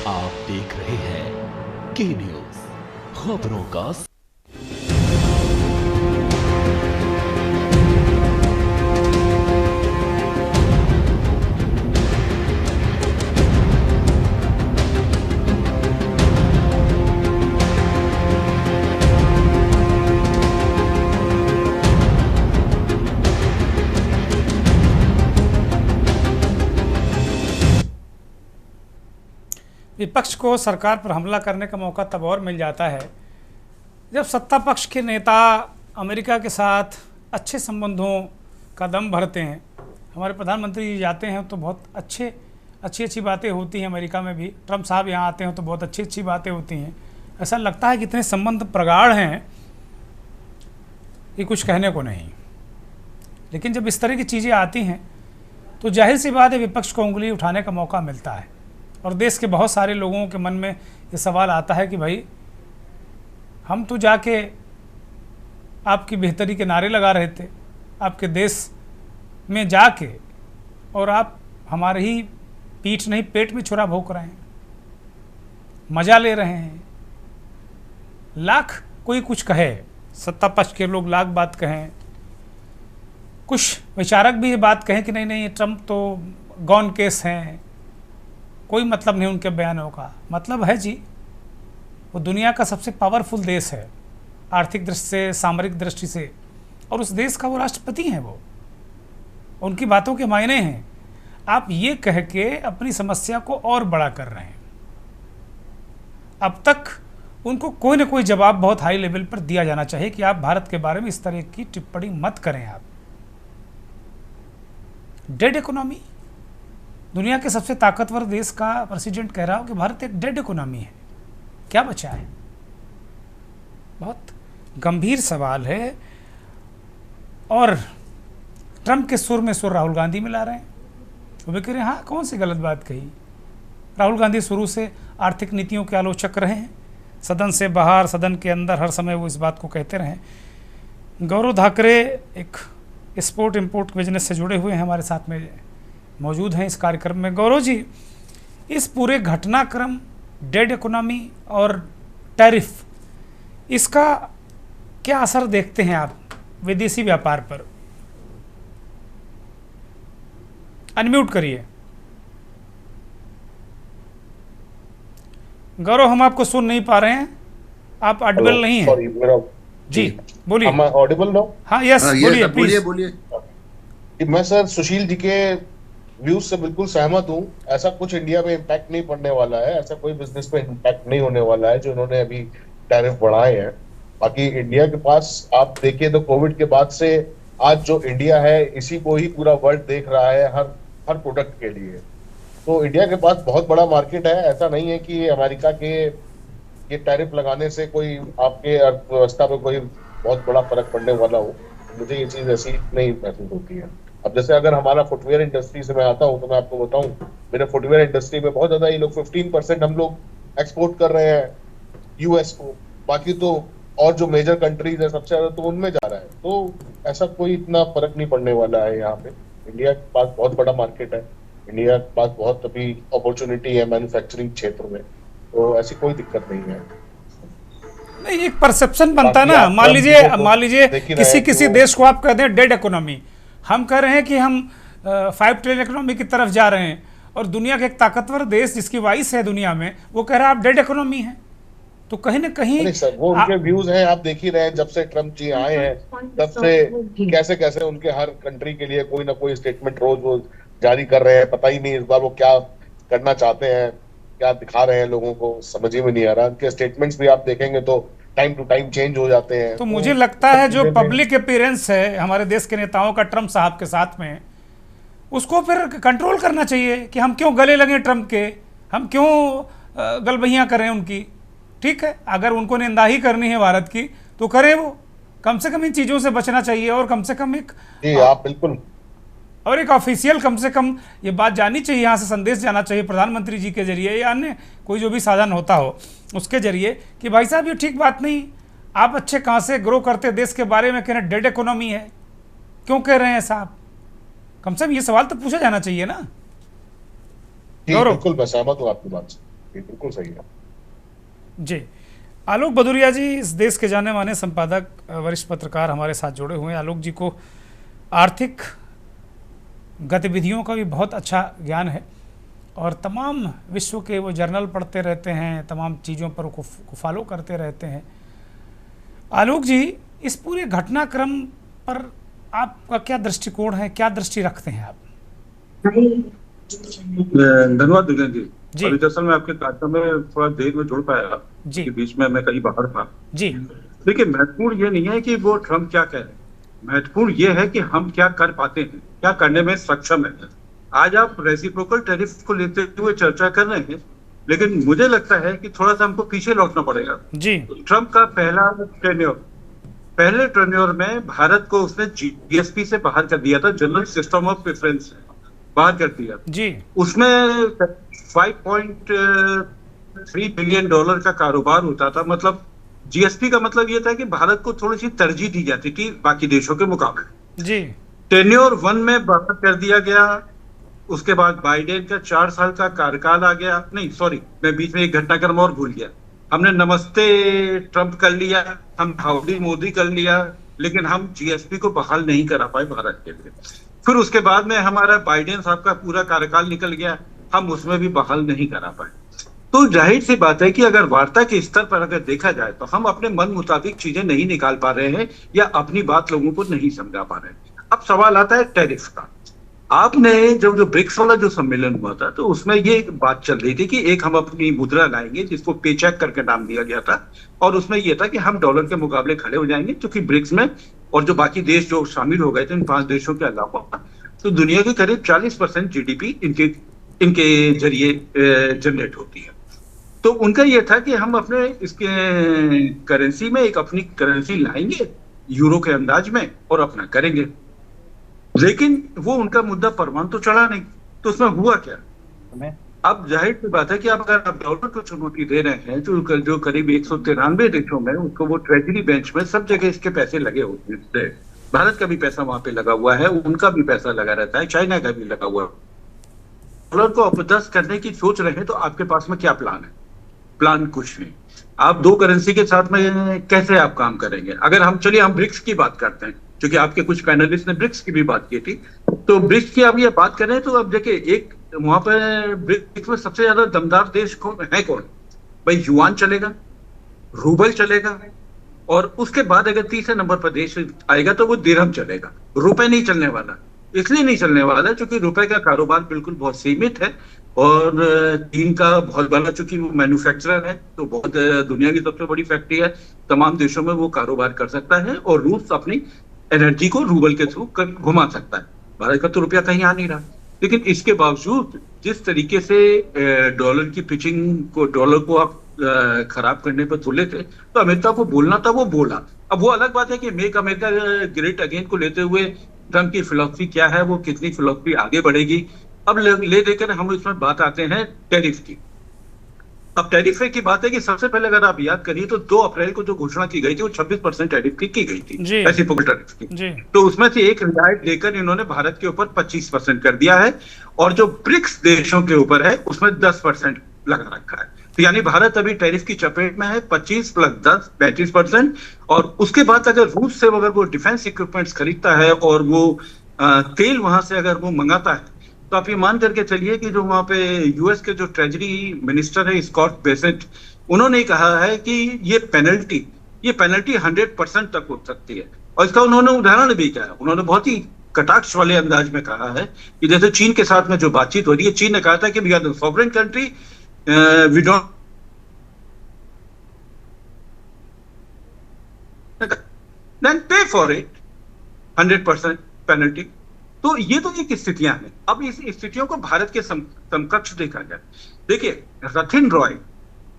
I: आप देख रहे हैं के न्यूज़, खबरों का
A: विपक्ष को सरकार पर हमला करने का मौका तब और मिल जाता है जब सत्ता पक्ष के नेता अमेरिका के साथ अच्छे संबंधों का दम भरते हैं। हमारे प्रधानमंत्री जी जाते हैं तो बहुत अच्छी बातें होती हैं। अमेरिका में भी ट्रम्प साहब यहाँ आते हैं तो बहुत अच्छी बातें होती हैं। ऐसा लगता है कि इतने संबंध प्रगाढ़ हैं कि कुछ कहने को नहीं। लेकिन जब इस तरह की चीज़ें आती हैं तो जाहिर सी बात है विपक्ष को उंगली उठाने का मौका मिलता है। और देश के बहुत सारे लोगों के मन में ये सवाल आता है कि भाई हम तो जाके आपकी बेहतरी के नारे लगा रहे थे आपके देश में जाके, और आप हमारे ही पीठ नहीं पेट में छुरा भोंक रहे हैं, मज़ा ले रहे हैं। लाख कोई कुछ कहे, सत्ता पक्ष के लोग लाख बात कहें, कुछ विचारक भी ये बात कहें कि नहीं ट्रम्प तो गॉन केस हैं, कोई मतलब नहीं उनके बयानों का। मतलब है जी, वो दुनिया का सबसे पावरफुल देश है आर्थिक दृष्टि से, सामरिक दृष्टि से, और उस देश का वो राष्ट्रपति हैं। वो उनकी बातों के मायने हैं। आप ये कह के अपनी समस्या को और बड़ा कर रहे हैं। अब तक उनको कोई ना कोई जवाब बहुत हाई लेवल पर दिया जाना चाहिए कि आप भारत के बारे में इस तरह की टिप्पणी मत करें। आप डेड इकोनॉमी, दुनिया के सबसे ताकतवर देश का प्रेसिडेंट कह रहा हो कि भारत एक डेड इकोनॉमी है, क्या बचा है? बहुत गंभीर सवाल है। और ट्रंप के सुर में सुर राहुल गांधी मिला रहे हैं। वो भी कह रहे हैं हाँ कौन सी गलत बात कही। राहुल गांधी शुरू से आर्थिक नीतियों के आलोचक रहे हैं, सदन से बाहर सदन के अंदर हर समय वो इस बात को कहते रहे। गौरव धाकरे एक एक्सपोर्ट इंपोर्ट बिजनेस से जुड़े हुए हैं, हमारे साथ में मौजूद हैं इस कार्यक्रम में। गौरव जी, इस पूरे घटनाक्रम डेड इकोनॉमी और टैरिफ, इसका क्या असर देखते हैं आप विदेशी व्यापार पर? अनम्यूट करिए गौरव, हम आपको सुन नहीं पा रहे हैं, आप ऑडिबल नहीं हैं। जी बोलिए।
J: Audible no?
A: हाँ यस बोलिए प्लीज।
J: बोलिए। मैं सर सुशील जी के व्यूज से बिल्कुल सहमत हूँ। ऐसा कुछ इंडिया में इम्पैक्ट नहीं पड़ने वाला है, ऐसा कोई बिजनेस पे इम्पैक्ट नहीं होने वाला है जो उन्होंने अभी टैरिफ बढ़ाए हैं। बाकी इंडिया के पास आप देखिए तो कोविड के बाद से आज जो इंडिया है इसी को ही पूरा वर्ल्ड देख रहा है हर प्रोडक्ट के लिए। तो इंडिया के पास बहुत बड़ा मार्केट है। ऐसा नहीं है कि अमेरिका के ये टैरिफ लगाने से कोई आपके अर्थव्यवस्था पे कोई बहुत बड़ा फर्क पड़ने वाला हो। मुझे ये चीज ऐसी नहीं महसूस होती है। अब जैसे अगर हमारा फुटवेयर इंडस्ट्री से मैं आता हूँ तो मैं आपको बताऊं, मेरे फुटवेयर इंडस्ट्री में बहुत ज्यादा ये लोग 15% हम लोग एक्सपोर्ट कर रहे हैं यूएस को। बाकी तो और जो मेजर कंट्रीज है सबसे ज्यादा तो उनमें जा रहा है। तो ऐसा कोई इतना फर्क नहीं पड़ने वाला है यहाँ पे। इंडिया के पास बहुत बड़ा मार्केट है, इंडिया के पास बहुत अभी अपॉर्चुनिटी है मैन्युफैक्चरिंग क्षेत्र में, तो ऐसी कोई दिक्कत नहीं है।
A: नहीं, एक परसेप्शन बनता ना। मान लीजिए किसी देश को आप कहते हैं डेड इकोनॉमी, हम कह रहे हैं कि हम 5 ट्रिलियन इकोनॉमी की तरफ जा रहे हैं, और दुनिया के एक ताकतवर देश जिसकी वाइस है दुनिया में वो कह रहा है आप डेड इकोनॉमी है। तो कहीं ना कहीं
J: नहीं सर, वो उनके व्यूज हैं, आप देख ही रहे हैं। जब से ट्रम्प जी आए हैं तब से कैसे उनके हर कंट्री के लिए कोई ना कोई स्टेटमेंट रोज वो जारी कर रहे हैं। पता ही नहीं इस बार वो क्या करना चाहते हैं, क्या दिखा रहे हैं लोगों को, समझ ही में नहीं आ रहा। उनके स्टेटमेंट्स भी आप देखेंगे तो टाइम टू टाइम चेंज हो जाते हैं।
A: तो मुझे लगता है जो पब्लिक अपीयरेंस है हमारे देश के नेताओं का ट्रम्प साहब के साथ में, उसको फिर कंट्रोल करना चाहिए कि हम क्यों गले लगे ट्रम्प के, हम क्यों गलबहियां करें उनकी। ठीक है, अगर उनको निंदा ही करनी है भारत की तो करें, वो कम से कम इन चीज़ों से बचना चाहिए। और कम से कम एक
J: आप बिल्कुल,
A: और एक ऑफिशियल कम से कम ये बात जानी चाहिए, यहाँ से संदेश जाना चाहिए प्रधानमंत्री जी के जरिए या अन्य कोई जो भी साधन होता हो उसके जरिए कि भाई साहब ये ठीक बात नहीं, आप अच्छे कहाँ से ग्रो करते देश के बारे में कहना डेड इकोनॉमी है, क्यों कह रहे हैं साहब? कम से कम ये सवाल तो पूछा जाना चाहिए ना।
J: बिल्कुल मैं सहमत हूं आपकी बात से, बिल्कुल सही है
A: जी। आलोक भदौरिया जी इस देश के जाने माने संपादक, वरिष्ठ पत्रकार हमारे साथ जुड़े हुए हैं। आलोक जी को आर्थिक गतिविधियों का भी बहुत अच्छा ज्ञान है और तमाम विश्व के वो जर्नल पढ़ते रहते हैं, तमाम चीज़ों पर को फॉलो करते रहते हैं। आलोक जी, इस पूरे घटनाक्रम पर आपका क्या दृष्टिकोण है, क्या दृष्टि रखते हैं आप?
K: धन्यवाद दिगंत जी। अभी दरअसल मैं आपके कार्यक्रम में थोड़ा देर में जुड़ पाया
A: जी,
K: बीच में मैं कहीं बाहर था
A: जी।
K: देखिए, महत्वपूर्ण ये नहीं है कि वो ट्रम्प क्या कह रहे हैं, महत्वपूर्ण ये है कि हम क्या कर पाते हैं, क्या करने में सक्षम है। आज आप रेसिप्रोकल टैरिफ को लेते हुए चर्चा कर रहे हैं, लेकिन मुझे लगता है कि थोड़ा सा हमको पीछे लौटना पड़ेगा
A: जी।
K: ट्रम्प का पहले टेन्योर में भारत को उसने जीएसपी से बाहर कर दिया था, जनरल सिस्टम ऑफ प्रेफरेंस बाहर कर दिया
A: जी।
K: उसमें 5.3 बिलियन डॉलर का कारोबार होता था। मतलब जीएसपी का मतलब ये था कि भारत को थोड़ी सी तरजीह दी जाती थी बाकी देशों के मुकाबले।
A: जी।
K: टेन्योर 1 में बाहर कर दिया गया। उसके बाद बाइडेन का 4 साल का कार्यकाल आ गया। नहीं सॉरी, मैं बीच में एक घटनाक्रम और भूल गया। हमने नमस्ते ट्रम्प कर लिया, हम हाउडी मोदी कर लिया, लेकिन हम जीएसपी को बहाल नहीं करा पाए भारत के लिए। फिर उसके बाद में हमारा बाइडेन साहब का पूरा कार्यकाल निकल गया, हम उसमें भी बहाल नहीं करा पाए। तो जाहिर सी बात है कि अगर वार्ता के स्तर पर अगर देखा जाए तो हम अपने मन मुताबिक चीजें नहीं निकाल पा रहे हैं या अपनी बात लोगों को नहीं समझा पा रहे हैं। अब सवाल आता है टैरिफ का। आपने जब जो ब्रिक्स वाला जो सम्मेलन हुआ था तो उसमें ये बात चल रही थी कि एक हम अपनी मुद्रा लाएंगे जिसको पेचेक करके नाम दिया गया था, और उसमें ये था कि हम डॉलर के मुकाबले खड़े हो जाएंगे, क्योंकि ब्रिक्स में और जो बाकी देश जो शामिल हो गए थे इन 5 देशों के अलावा, तो दुनिया की करीब 40% जीडीपी इनके जरिए जनरेट होती है। तो उनका यह था कि हम अपने इसके करेंसी में एक अपनी करेंसी लाएंगे यूरो के अंदाज में और अपना करेंगे। लेकिन वो उनका मुद्दा परवान तो चढ़ा नहीं। तो उसमें हुआ क्या? अब जाहिर सी बात है कि अब अगर आप डॉलर को चुनौती दे रहे हैं जो करीब 193 देशों में उसको वो ट्रेजरी बेंच में सब जगह इसके पैसे लगे होते हैं। भारत का भी पैसा वहां पे लगा हुआ है, उनका भी पैसा लगा रहता है, चाइना का भी लगा हुआ है। डॉलर को अपदस्थ करने की सोच रहे हैं तो आपके पास में क्या प्लान है? प्लान कुछ नहीं। आप 2 करेंसी के साथ में कैसे आप काम करेंगे? अगर हम ब्रिक्स की बात करते हैं, क्योंकि आपके कुछ पैनलिस्ट ने ब्रिक्स की भी बात की थी, तो ब्रिक्स की आप ये बात करें तो अब देखिए, एक वहां पर ब्रिक्स में सबसे ज्यादा दमदार देश है कौन? भाई युआन चलेगा, रूबल चलेगा, और उसके बाद अगर तीसरे नंबर पर देश आएगा तो वो दिरहम चलेगा। रुपए नहीं चलने वाला। इसलिए नहीं चलने वाला क्योंकि रुपए का कारोबार बिल्कुल बहुत सीमित है, और चीन का बहुत बड़ा, चूंकि वो मैन्युफैक्चरर है तो बहुत दुनिया की सबसे बड़ी फैक्ट्री है, तमाम देशों में वो कारोबार कर सकता है, और रूस अपनी एनर्जी को रूबल के थ्रू घुमा सकता है। भारत का तो रुपया कहीं आ नहीं रहा। लेकिन इसके बावजूद जिस तरीके से डॉलर की पिचिंग को, डॉलर को आप खराब करने पर तुले थे, तो अमेरिका को बोलना था, वो बोला। अब वो अलग बात है कि मेक अमेरिका ग्रेट अगेन को लेते हुए ट्रम्प की फिलॉसफी क्या है, वो कितनी फिलॉसफी आगे बढ़ेगी। अब ले देकर हम इसमें बात आते हैं टैरिफ की। अब टैरिफ की बात है कि सबसे पहले अगर आप याद करिए तो 2 अप्रैल को जो घोषणा की गई थी वो 26% टैरिफ की गई थी, रेसिप्रोकल टैरिफ की। तो उसमें से एक रियायत देकर इन्होंने भारत के ऊपर 25% कर दिया है, और जो ब्रिक्स देशों के ऊपर है उसमें 10% लगा रखा है। तो यानी भारत अभी टैरिफ की चपेट में है, 25 + 10 35%। और उसके बाद अगर रूस से अगर वो डिफेंस इक्विपमेंट्स खरीदता है और वो तेल वहां से अगर वो मंगाता है, तो आप ये मान करके चलिए कि जो वहां पे यूएस के जो ट्रेजरी मिनिस्टर है स्कॉट बेसेंट, उन्होंने कहा है कि ये पेनल्टी 100% तक हो सकती है। और इसका उन्होंने उदाहरण भी किया। उन्होंने बहुत ही कटाक्ष वाले अंदाज में कहा है कि जैसे चीन के साथ में जो बातचीत हो रही है, चीन ने कहा था कि we are the sovereign country, we don't then pay for it 100% penalty. तो ये तो एक स्थितियां हैं। अब इस स्थितियों को भारत के समकक्ष देखा जाए। देखिए, रथिन रॉय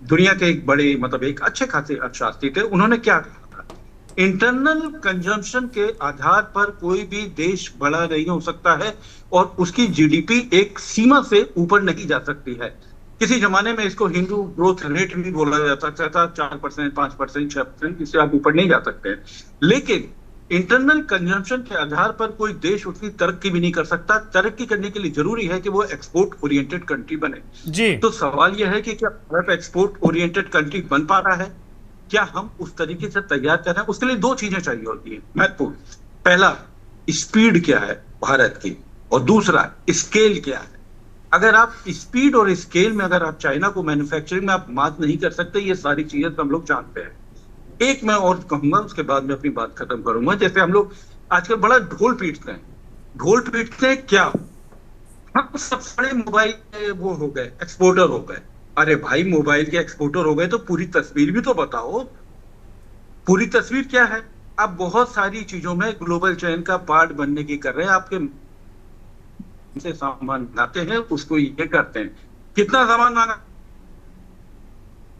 K: दुनिया के एक बड़े, मतलब एक अच्छे खासे अर्थशास्त्री थे। उन्होंने क्या कहा था? इंटरनल कंजम्पशन के आधार पर कोई भी देश बड़ा नहीं हो सकता है, और उसकी जीडीपी एक सीमा से ऊपर नहीं जा सकती है। किसी जमाने में इसको हिंदू ग्रोथ रेट भी बोला जाता था, 4%, 5%, 6%, इससे आप ऊपर नहीं जा सकते हैं। लेकिन इंटरनल कंजम्पशन के आधार पर कोई देश उतनी तरक्की भी नहीं कर सकता। तरक्की करने के लिए जरूरी है कि वो एक्सपोर्ट ओरिएंटेड कंट्री बने जी। तो सवाल यह है कि क्या भारत एक्सपोर्ट ओरिएंटेड कंट्री बन पा रहा है? क्या हम उस तरीके से तैयार कर रहे हैं? उसके लिए 2 चीजें चाहिए होती है महत्वपूर्ण। पहला, स्पीड क्या है भारत की, और दूसरा स्केल क्या है। अगर आप स्पीड और स्केल में अगर आप चाइना को मैन्युफैक्चरिंग में आप मात नहीं कर सकते, ये सारी चीजें तो हम लोग जानते हैं। एक मैं और कहूंगा, उसके बाद में अपनी बात खत्म करूंगा। जैसे हम लोग आजकल बड़ा ढोल पीटते हैं क्या? हम सबसे बड़े मोबाइल के वो हो गए, एक्सपोर्टर हो गए। अरे भाई, मोबाइल के एक्सपोर्टर हो गए तो पूरी तस्वीर भी तो बताओ। पूरी तस्वीर क्या है? आप बहुत सारी चीजों में ग्लोबल चेन का पार्ट बनने की कर रहे हैं। आपके से सामान लाते हैं, उसको ये करते हैं। कितना सामान मांगा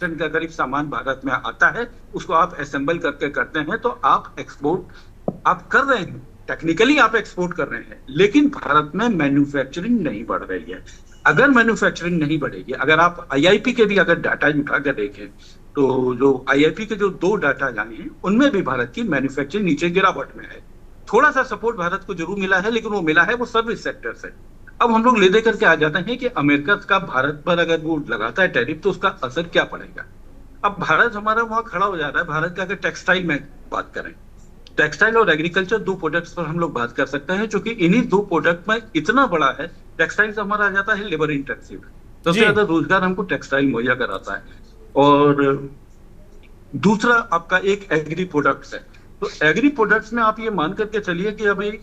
K: का करीब सामान भारत में आता है, उसको आप असेंबल करके करते हैं, तो आप एक्सपोर्ट आप कर रहे हैं। टेक्निकली आप एक्सपोर्ट कर रहे हैं, लेकिन भारत में मैन्युफैक्चरिंग नहीं बढ़ रही है। अगर मैन्युफैक्चरिंग नहीं बढ़ेगी, अगर आप आईआईपी के भी अगर डाटा उठा कर देखें, तो जो आईआईपी के जो 2 डाटा लाए हैं, उनमें भी भारत की मैन्युफैक्चरिंग नीचे गिरावट में है। थोड़ा सा सपोर्ट भारत को जरूर मिला है, लेकिन वो मिला है वो सर्विस सेक्टर से। अब हम लोग ले दे करके आ जाते हैं कि अमेरिका का भारत पर अगर वो लगाता है टैरिफ, तो उसका असर क्या पड़ेगा। अब भारत हमारा वहां खड़ा हो जा रहा है। भारत का अगर टेक्सटाइल में बात करें, टेक्सटाइल और एग्रीकल्चर 2 प्रोडक्ट्स पर हम लोग बात कर सकते हैं, क्योंकि इन्हीं 2 प्रोडक्ट में इतना बड़ा है। टेक्सटाइल से हमारा आ जाता है लेबर इंटेंसिव, सबसे ज्यादा रोजगार हमको टेक्सटाइल मुहैया कराता है। और दूसरा आपका एक एग्री प्रोडक्ट्स है। तो एग्री प्रोडक्ट्स में आप ये मान करके चलिए कि अभी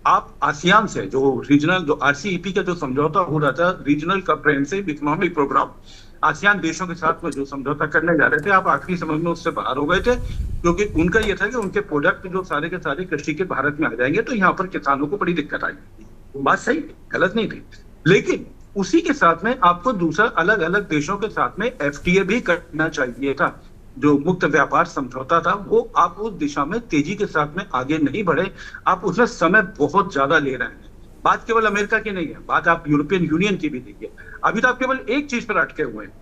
K: आप आसियान से जो रीजनल, जो आरसीईपी का जो समझौता हो रहा था, regional comprehensive economic program, ASEAN देशों के साथ में जो समझौता करने जा रहे थे, आप आखिरी समय में उससे बाहर हो गए थे, क्योंकि उनका ये था कि उनके प्रोडक्ट जो सारे के सारे कृषि के भारत में आ जाएंगे, तो यहाँ पर किसानों को बड़ी दिक्कत आएगी। बात सही, गलत नहीं थी। लेकिन उसी के साथ में आपको दूसरा अलग अलग देशों के साथ में एफटीए भी करना चाहिए था। जो मुक्त व्यापार समझौता था, वो आप उस दिशा में तेजी के साथ में आगे नहीं बढ़े। आप उसमें समय बहुत ज्यादा ले रहे हैं। बात केवल अमेरिका की नहीं है, बात आप यूरोपियन यूनियन की भी देखिए। अभी तो आप केवल एक चीज पर अटके हुए हैं।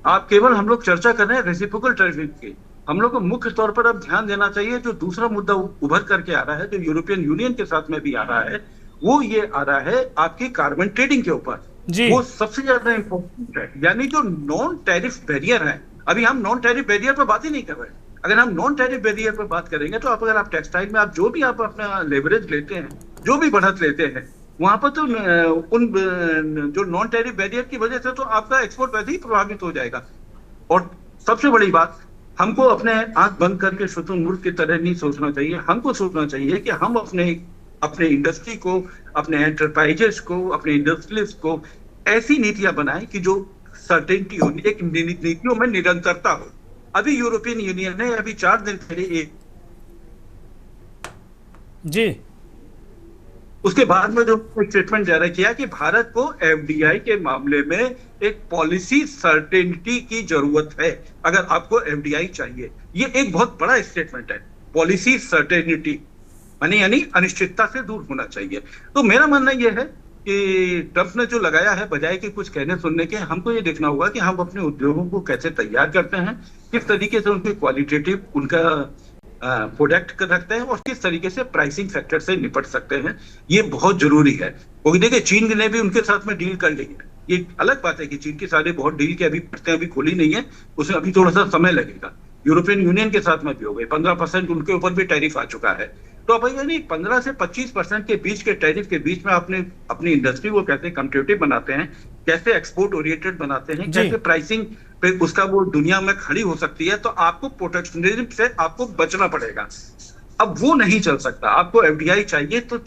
K: आप केवल, हम लोग चर्चा कर रहे हैं रेसिप्रोकल टैरिफ की। हम लोग को मुख्य तौर पर अब ध्यान देना चाहिए, जो दूसरा मुद्दा उभर करके आ रहा है, जो यूरोपियन यूनियन के साथ में भी आ रहा है, वो ये आ रहा है आपकी कार्बन ट्रेडिंग के ऊपर। वो सबसे ज्यादा इंपॉर्टेंट है। यानी जो नॉन टैरिफ बैरियर है, अभी हम नॉन टैरिफ बैरियर पर बात ही नहीं कर रहे हैं। अगर हम नॉन टैरिफ बैरियर पर बात करेंगे, तो अगर आप टेक्सटाइल में आप जो भी आप अपना लेवरेज लेते हैं, जो भी बढ़त लेते हैं, वहां पर तो उन जो नॉन टैरिफ बैरियर की वजह से तो आपका एक्सपोर्ट वैसे ही प्रभावित हो जाएगा। और सबसे बड़ी बात, हमको अपने आंख बंद करके शुतुरमुर्ग की तरह नहीं सोचना चाहिए। हमको सोचना चाहिए कि हम अपने इंडस्ट्री को, अपने एंटरप्राइजेस को, अपने इंडस्ट्रियलिस्ट को ऐसी नीतियां बनाएं कि जो सर्टेनिटी हो, एक नीतियों में निरंतरता हो। अभी यूरोपियन यूनियन ने अभी 4 दिन पहले उसके बाद में जो स्टेटमेंट जारी किया कि भारत को एफडीआई के मामले में एक पॉलिसी सर्टेनिटी की जरूरत है। अगर आपको एफडीआई चाहिए, ये एक बहुत बड़ा स्टेटमेंट है। पॉलिसी सर्टेनिटी यानी अनिश्चितता से दूर होना चाहिए। तो मेरा मानना यह है कि ट्रंप ने जो लगाया है, बजाय कि कुछ कहने सुनने के, हमको ये देखना होगा कि हम अपने उद्योगों को कैसे तैयार करते हैं, किस तरीके से उनकी क्वालिटेटिव उनका प्रोडक्ट रखते हैं, और किस तरीके से प्राइसिंग फैक्टर से निपट सकते हैं। ये बहुत जरूरी है। क्योंकि देखिए, चीन ने भी उनके साथ में डील कर ली है। ये अलग बात है कि चीन की सारे बहुत डील के अभी खोली नहीं है, उसमें अभी थोड़ा सा समय लगेगा। यूरोपियन यूनियन के साथ में भी हो गई, 15% उनके ऊपर भी टैरिफ आ चुका है। तो अब यानी 15 से 25% के बीच के टैरिफ के बीच में अपनी इंडस्ट्री को कैसे कम्पिटिटिव बनाते हैं, कैसे एक्सपोर्ट ओरिएंटेड बनाते हैं, कैसे प्राइसिंग पे उसका वो दुनिया में खड़ी हो सकती है। तो आपको प्रोटेक्शनिज्म से आपको बचना पड़ेगा। अब वो नहीं चल सकता। आपको एफडीआई चाहिए तो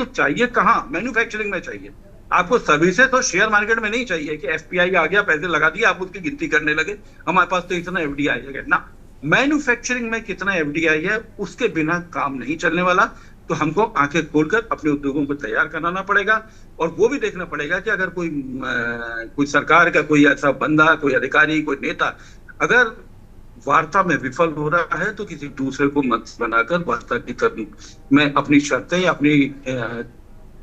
K: चाहिए कहाँ? मैन्युफैक्चरिंग में चाहिए। आपको सर्विसेज और शेयर मार्केट में नहीं चाहिए कि एफपीआई आ गया, पैसे लगा दिया, आप उसकी गिनती करने लगे, हमारे पास तो इतना एफडीआई है ना। मैन्युफैक्चरिंग में कितना एफडीआई है, उसके बिना काम नहीं चलने वाला। तो हमको आंखें खोलकर अपने उद्योगों को तैयार कराना पड़ेगा। और वो भी देखना पड़ेगा कि अगर कोई सरकार का कोई ऐसा बंदा, कोई अधिकारी, कोई नेता अगर वार्ता में विफल हो रहा है, तो किसी दूसरे को मत बनाकर वार्ता की तरफ में अपनी शर्तें, अपनी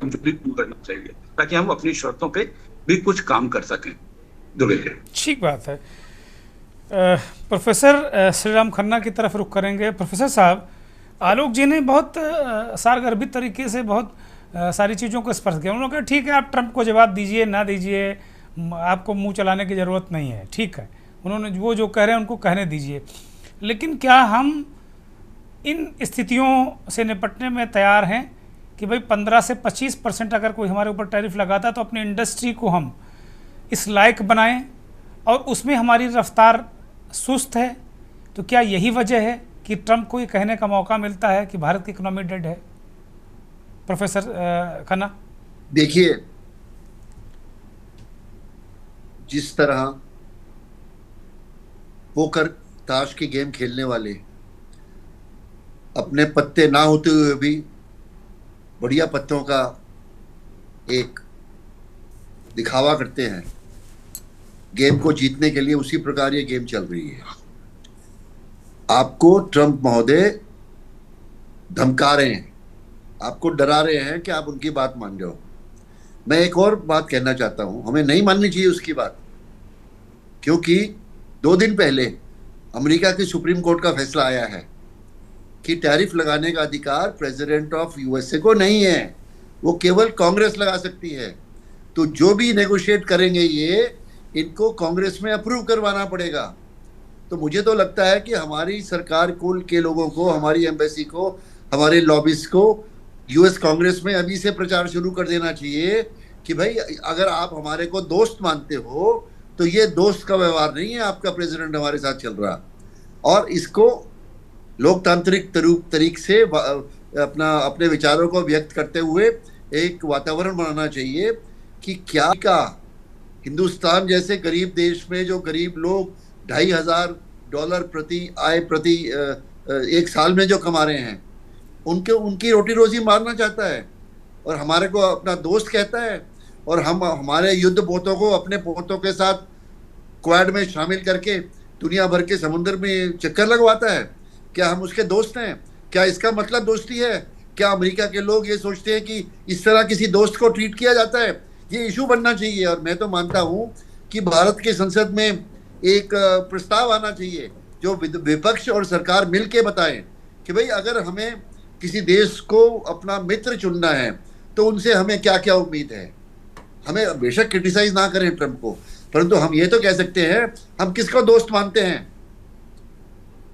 K: करना चाहिए, ताकि हम अपनी शर्तों पे भी कुछ काम कर सकें।
A: ठीक बात है। प्रोफेसर श्रीराम खन्ना की तरफ रुख करेंगे। प्रोफेसर साहब, आलोक जी ने बहुत सारगर्भित तरीके से बहुत सारी चीज़ों को स्पर्श किया। उन्होंने कहा ठीक है, आप ट्रंप को जवाब दीजिए ना दीजिए, आपको मुंह चलाने की ज़रूरत नहीं है, ठीक है। उन्होंने वो जो कह रहे हैं उनको कहने दीजिए। लेकिन क्या हम इन स्थितियों से निपटने में तैयार हैं कि भाई 15 से 25% अगर कोई हमारे ऊपर टैरिफ लगाता है, तो अपनी इंडस्ट्री को हम इस लायक बनाएं, और उसमें हमारी रफ्तार सुस्त है? तो क्या यही वजह है कि ट्रंप को ये कहने का मौका मिलता है कि भारत की इकोनॉमी डेड है? प्रोफेसर खन्ना,
F: देखिए, जिस तरह पोकर ताश की गेम खेलने वाले अपने पत्ते ना होते हुए भी बढ़िया पत्तों का एक दिखावा करते हैं गेम को जीतने के लिए, उसी प्रकार ये गेम चल रही है। आपको ट्रंप महोदय धमका रहे हैं, आपको डरा रहे हैं कि आप उनकी बात मान जाओ। मैं एक और बात कहना चाहता हूं, हमें नहीं माननी चाहिए उसकी बात, क्योंकि 2 दिन पहले अमेरिका की सुप्रीम कोर्ट का फैसला आया है कि टैरिफ लगाने का अधिकार प्रेसिडेंट ऑफ यूएसए को नहीं है, वो केवल कांग्रेस लगा सकती है। तो जो भी नेगोशिएट करेंगे ये, इनको कांग्रेस में अप्रूव करवाना पड़ेगा। तो मुझे तो लगता है कि हमारी सरकार कुल के लोगों को, हमारी एम्बेसी को, हमारे लॉबिस्ट को यूएस कांग्रेस में अभी से प्रचार शुरू कर देना चाहिए कि भाई अगर आप हमारे को दोस्त मानते हो तो ये दोस्त का व्यवहार नहीं है आपका प्रेसिडेंट हमारे साथ चल रहा, और इसको लोकतांत्रिक तरीके से अपने विचारों को व्यक्त करते हुए एक वातावरण बनाना चाहिए कि क्या का हिंदुस्तान जैसे गरीब देश में जो गरीब लोग $2,500 प्रति एक साल में जो कमा रहे हैं, उनकी रोटी रोजी मारना चाहता है और हमारे को अपना दोस्त कहता है, और हम हमारे युद्ध पोतों को अपने पोतों के साथ क्वाड में शामिल करके दुनिया भर के समुद्र में चक्कर लगवाता है। क्या हम उसके दोस्त हैं? क्या इसका मतलब दोस्ती है? क्या अमेरिका के लोग ये सोचते हैं कि इस तरह किसी दोस्त को ट्रीट किया जाता है? ये इशू बनना चाहिए। और मैं तो मानता हूं कि भारत की संसद में एक प्रस्ताव आना चाहिए जो विपक्ष और सरकार मिल के बताएं कि भाई अगर हमें किसी देश को अपना मित्र चुनना है तो उनसे हमें क्या क्या उम्मीद है। हमें बेशक क्रिटिसाइज ना करें ट्रंप को, परंतु हम ये तो कह सकते हैं हम किसको दोस्त मानते हैं।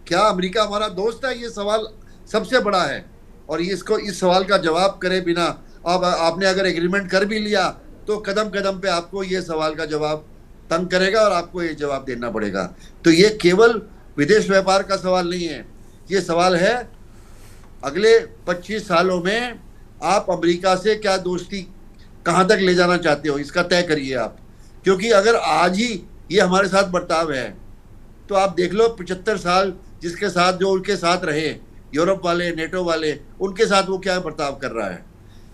F: क्या अमेरिका हमारा दोस्त है? ये सवाल सबसे बड़ा है, और इसको इस सवाल का जवाब करे बिना अब आपने अगर एग्रीमेंट कर भी लिया तो कदम कदम पे आपको ये सवाल का जवाब तंग करेगा और आपको ये जवाब देना पड़ेगा। तो ये केवल विदेश व्यापार का सवाल नहीं है, ये सवाल है अगले 25 सालों में आप अमेरिका से क्या दोस्ती कहाँ तक ले जाना चाहते हो, इसका तय करिए आप। क्योंकि अगर आज ही ये हमारे साथ बर्ताव है तो आप देख लो 75 साल जिसके साथ जो उनके साथ रहे यूरोप वाले, नेटो वाले, उनके साथ वो क्या बर्ताव कर रहा है।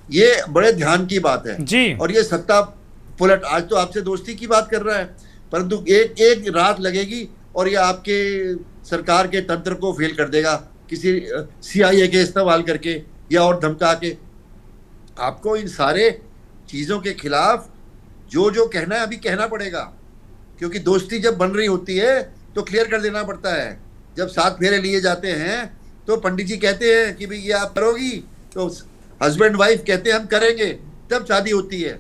F: ये बड़े ध्यान की बात है जी। और ये सत्ता पुलट, आज तो आपसे दोस्ती की बात कर रहा है, परंतु एक रात लगेगी और ये आपके सरकार के तंत्र को फेल कर देगा किसी CIA के इस्तेमाल करके या और धमका के। आपको इन सारे चीज़ों के खिलाफ जो कहना है अभी कहना पड़ेगा, क्योंकि दोस्ती जब बन रही होती है तो क्लियर कर देना पड़ता है। जब 7 फेरे लिए जाते हैं तो पंडित जी कहते हैं कि भाई ये आप करोगी, तो हस्बैंड वाइफ कहते हैं हम करेंगे, तब शादी होती है।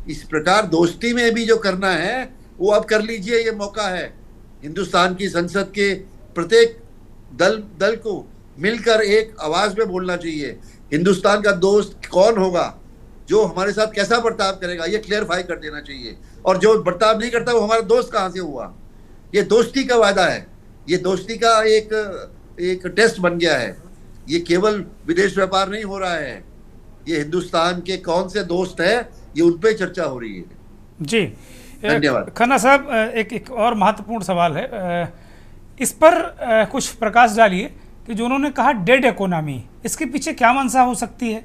F: इस प्रकार दोस्ती में भी जो करना है वो अब कर लीजिए, ये मौका है। हिंदुस्तान की संसद के प्रत्येक दल को मिलकर एक आवाज में बोलना चाहिए। हिंदुस्तान का दोस्त कौन होगा, जो हमारे साथ कैसा बर्ताव करेगा, ये क्लियरफाई कर देना चाहिए। और जो बर्ताव नहीं करता वो हमारा दोस्त कहाँ से हुआ। ये दोस्ती का वादा है, ये दोस्ती का एक टेस्ट बन गया है। ये केवल विदेश व्यापार नहीं हो रहा है, ये हिंदुस्तान के कौन से दोस्त है ये उन पे चर्चा हो रही है
A: जी।
F: धन्यवाद।
A: खन्ना साहब, एक और महत्वपूर्ण सवाल है, इस पर कुछ प्रकाश डालिए कि जो उन्होंने कहा डेड इकोनॉमी, इसके पीछे क्या मंशा हो सकती है?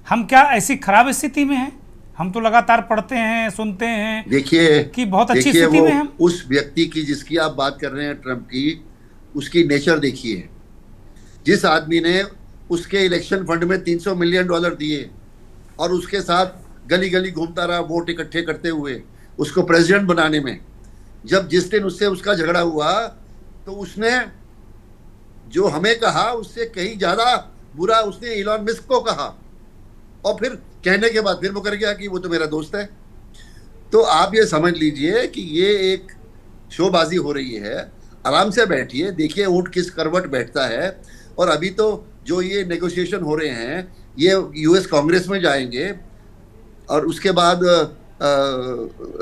A: हम क्या ऐसी खराब स्थिति में हैं? हम तो लगातार पढ़ते हैं, सुनते हैं,
F: देखिए
A: कि बहुत अच्छी स्थिति में हम।
F: उस व्यक्ति की जिसकी आप बात कर रहे हैं, ट्रंप की, उसकी नेचर देखिए। जिस आदमी ने उसके इलेक्शन फंड में $300 मिलियन दिए और उसके साथ गली गली घूमता रहा वोट इकट्ठे करते हुए उसको प्रेसिडेंट बनाने में, जब जिस दिन उससे उसका झगड़ा हुआ तो उसने जो हमें कहा उससे कहीं ज्यादा बुरा उसने इलॉन मस्क को कहा, और फिर कहने के बाद फिर वो कर गया कि वो तो मेरा दोस्त है। तो आप ये समझ लीजिए कि ये एक शोबाजी हो रही है। आराम से बैठिए, देखिए ऊंट किस करवट बैठता है। और अभी तो जो ये नेगोशिएशन हो रहे हैं ये यूएस कांग्रेस में जाएंगे, और उसके बाद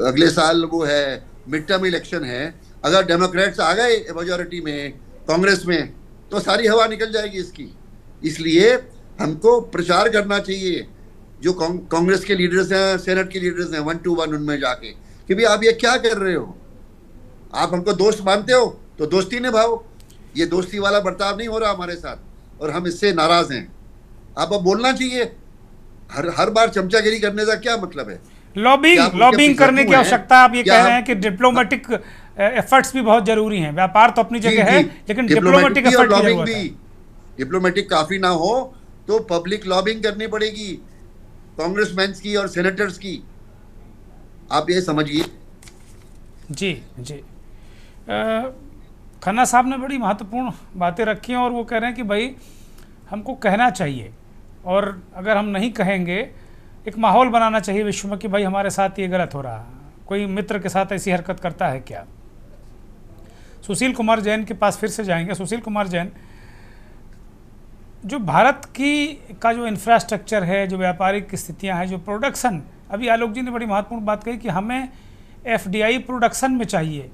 F: अगले साल वो है मिड टर्म इलेक्शन है। अगर डेमोक्रेट्स आ गए मेजॉरिटी में कांग्रेस में तो सारी हवा निकल जाएगी इसकी। इसलिए हमको प्रचार करना चाहिए, जो कांग्रेस के लीडर्स हैं, सेनेट के लीडर्स हैं, 1 to 1 उनमें जाके कि भाई आप ये क्या कर रहे हो, आप हमको दोस्त मानते हो तो दोस्ती निभाओ, ये दोस्ती वाला बर्ताव नहीं हो रहा हमारे साथ और हम इससे नाराज हैं। आप अब बोलना चाहिए, हर बार चमचागिरी करने का क्या मतलब है?
A: लॉबिंग करने की आवश्यकता, आप ये कह रहे हैं कि डिप्लोमेटिक एफर्ट्स भी बहुत जरूरी हैं। व्यापार तो अपनी जगह है, लेकिन डिप्लोमेटिक एफर्ट की जरूरत है।
F: डिप्लोमेटिक काफी ना हो तो पब्लिक लॉबिंग करनी पड़ेगी, कांग्रेसमैन की और सेनेटर्स की, आप ये समझिए।
A: जी जी, खन्ना साहब ने बड़ी महत्वपूर्ण बातें रखी हैं और वो कह रहे हैं कि भाई हमको कहना चाहिए, और अगर हम नहीं कहेंगे, एक माहौल बनाना चाहिए विश्व में कि भाई हमारे साथ ये गलत हो रहा है, कोई मित्र के साथ ऐसी हरकत करता है क्या। सुशील कुमार जैन के पास फिर से जाएंगे। सुशील कुमार जैन, जो भारत का जो इंफ्रास्ट्रक्चर है, जो व्यापारिक स्थितियां हैं, जो प्रोडक्शन, अभी आलोक जी ने बड़ी महत्वपूर्ण बात कही कि हमें एफडीआई प्रोडक्शन में चाहिए,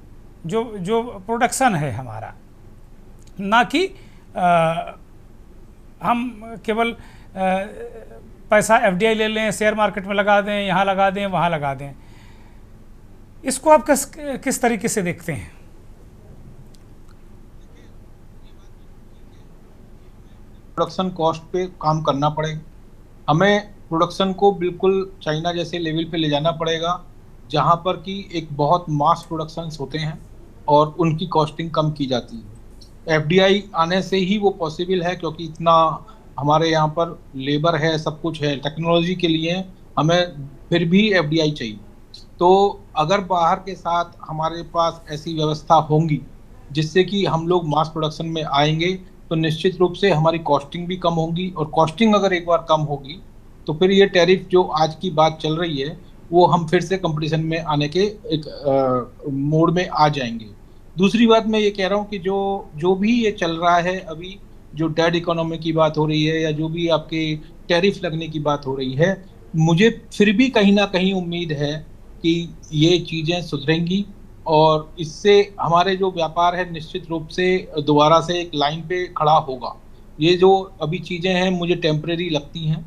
A: जो प्रोडक्शन है हमारा, ना कि हम केवल पैसा एफडीआई ले लें, शेयर मार्केट में लगा दें, यहाँ लगा दें, वहाँ लगा दें। इसको आप किस तरीके से देखते हैं?
H: प्रोडक्शन कॉस्ट पे काम करना पड़ेगा, हमें प्रोडक्शन को बिल्कुल चाइना जैसे लेवल पे ले जाना पड़ेगा, जहाँ पर कि एक बहुत मास प्रोडक्शंस होते हैं और उनकी कॉस्टिंग कम की जाती है। एफडीआई आने से ही वो पॉसिबल है, क्योंकि इतना हमारे यहाँ पर लेबर है, सब कुछ है, टेक्नोलॉजी के लिए हमें फिर भी एफडीआई चाहिए। तो अगर बाहर के साथ हमारे पास ऐसी व्यवस्था होंगी जिससे कि हम लोग मास प्रोडक्शन में आएंगे, तो निश्चित रूप से हमारी कॉस्टिंग भी कम होगी, और कॉस्टिंग अगर एक बार कम होगी तो फिर ये टैरिफ जो आज की बात चल रही है वो हम फिर से कंपटीशन में आने के एक मोड में आ जाएंगे। दूसरी बात मैं ये कह रहा हूँ कि जो भी ये चल रहा है अभी, जो डेड इकोनॉमी की बात हो रही है या जो भी आपके टैरिफ लगने की बात हो रही है, मुझे फिर भी कहीं ना कहीं उम्मीद है कि ये चीज़ें सुधरेंगी और इससे हमारे जो व्यापार है निश्चित रूप से दोबारा से एक लाइन पे खड़ा होगा। ये जो अभी चीज़ें हैं मुझे टेम्परेरी लगती हैं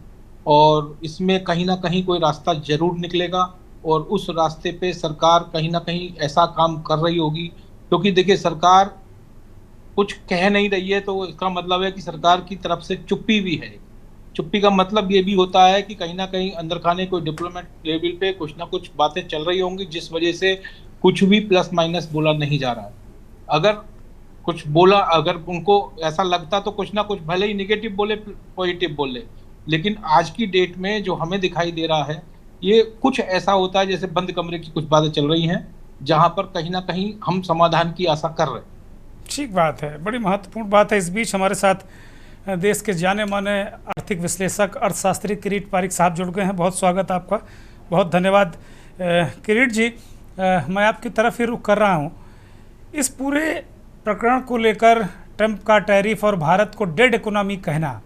H: और इसमें कहीं ना कहीं कोई रास्ता जरूर निकलेगा, और उस रास्ते पे सरकार कहीं ना कहीं ऐसा काम कर रही होगी, क्योंकि देखिए सरकार कुछ कह नहीं रही है तो इसका मतलब है कि सरकार की तरफ से चुप्पी भी है। चुप्पी का मतलब ये भी होता है कि कहीं ना कहीं अंदर खाने कोई डिप्लोमेट लेवल पे कुछ ना कुछ बातें चल रही होंगी जिस वजह से कुछ भी प्लस माइनस बोला नहीं जा रहा है। अगर कुछ बोला, अगर उनको ऐसा लगता तो कुछ ना कुछ भले ही निगेटिव बोले पॉजिटिव बोले, लेकिन आज की डेट में जो हमें दिखाई दे रहा है ये कुछ ऐसा होता है जैसे बंद कमरे की कुछ बातें चल रही हैं जहां पर कहीं ना कहीं हम समाधान की आशा कर रहे हैं।
A: ठीक बात है, बड़ी महत्वपूर्ण बात है। इस बीच हमारे साथ देश के जाने माने आर्थिक विश्लेषक अर्थशास्त्री किरीट पारिक साहब जुड़ गए हैं। बहुत स्वागत आपका, बहुत धन्यवाद। किरीट जी, मैं आपकी तरफ ही रुख कर रहा हूँ। इस पूरे प्रकरण को लेकर ट्रंप का टैरिफ और भारत को डेड इकोनॉमी कहना,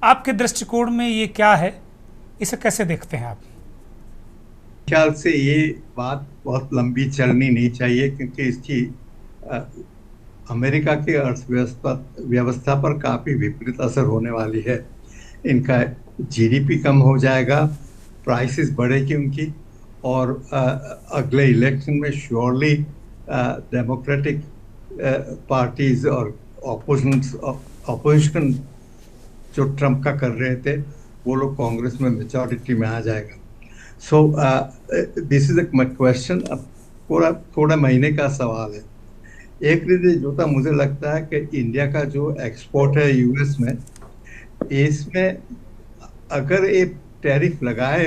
A: आपके दृष्टिकोण में ये क्या है, इसे कैसे देखते हैं आप?
L: ख्याल से ये बात बहुत लंबी चलनी नहीं चाहिए, क्योंकि इसकी अमेरिका की अर्थव्यवस्था पर काफ़ी विपरीत असर होने वाली है। इनका जीडीपी कम हो जाएगा, प्राइसेस बढ़ेगी उनकी, और अगले इलेक्शन में श्योरली डेमोक्रेटिक पार्टीज और ऑपोजिशन जो ट्रंप का कर रहे थे वो लोग कांग्रेस में मेजॉरिटी में आ जाएगा। So this is a question, अब थोड़ा महीने का सवाल है। एक रीति जोता मुझे लगता है कि इंडिया का जो एक्सपोर्ट है यूएस में, इसमें अगर एक टैरिफ लगाए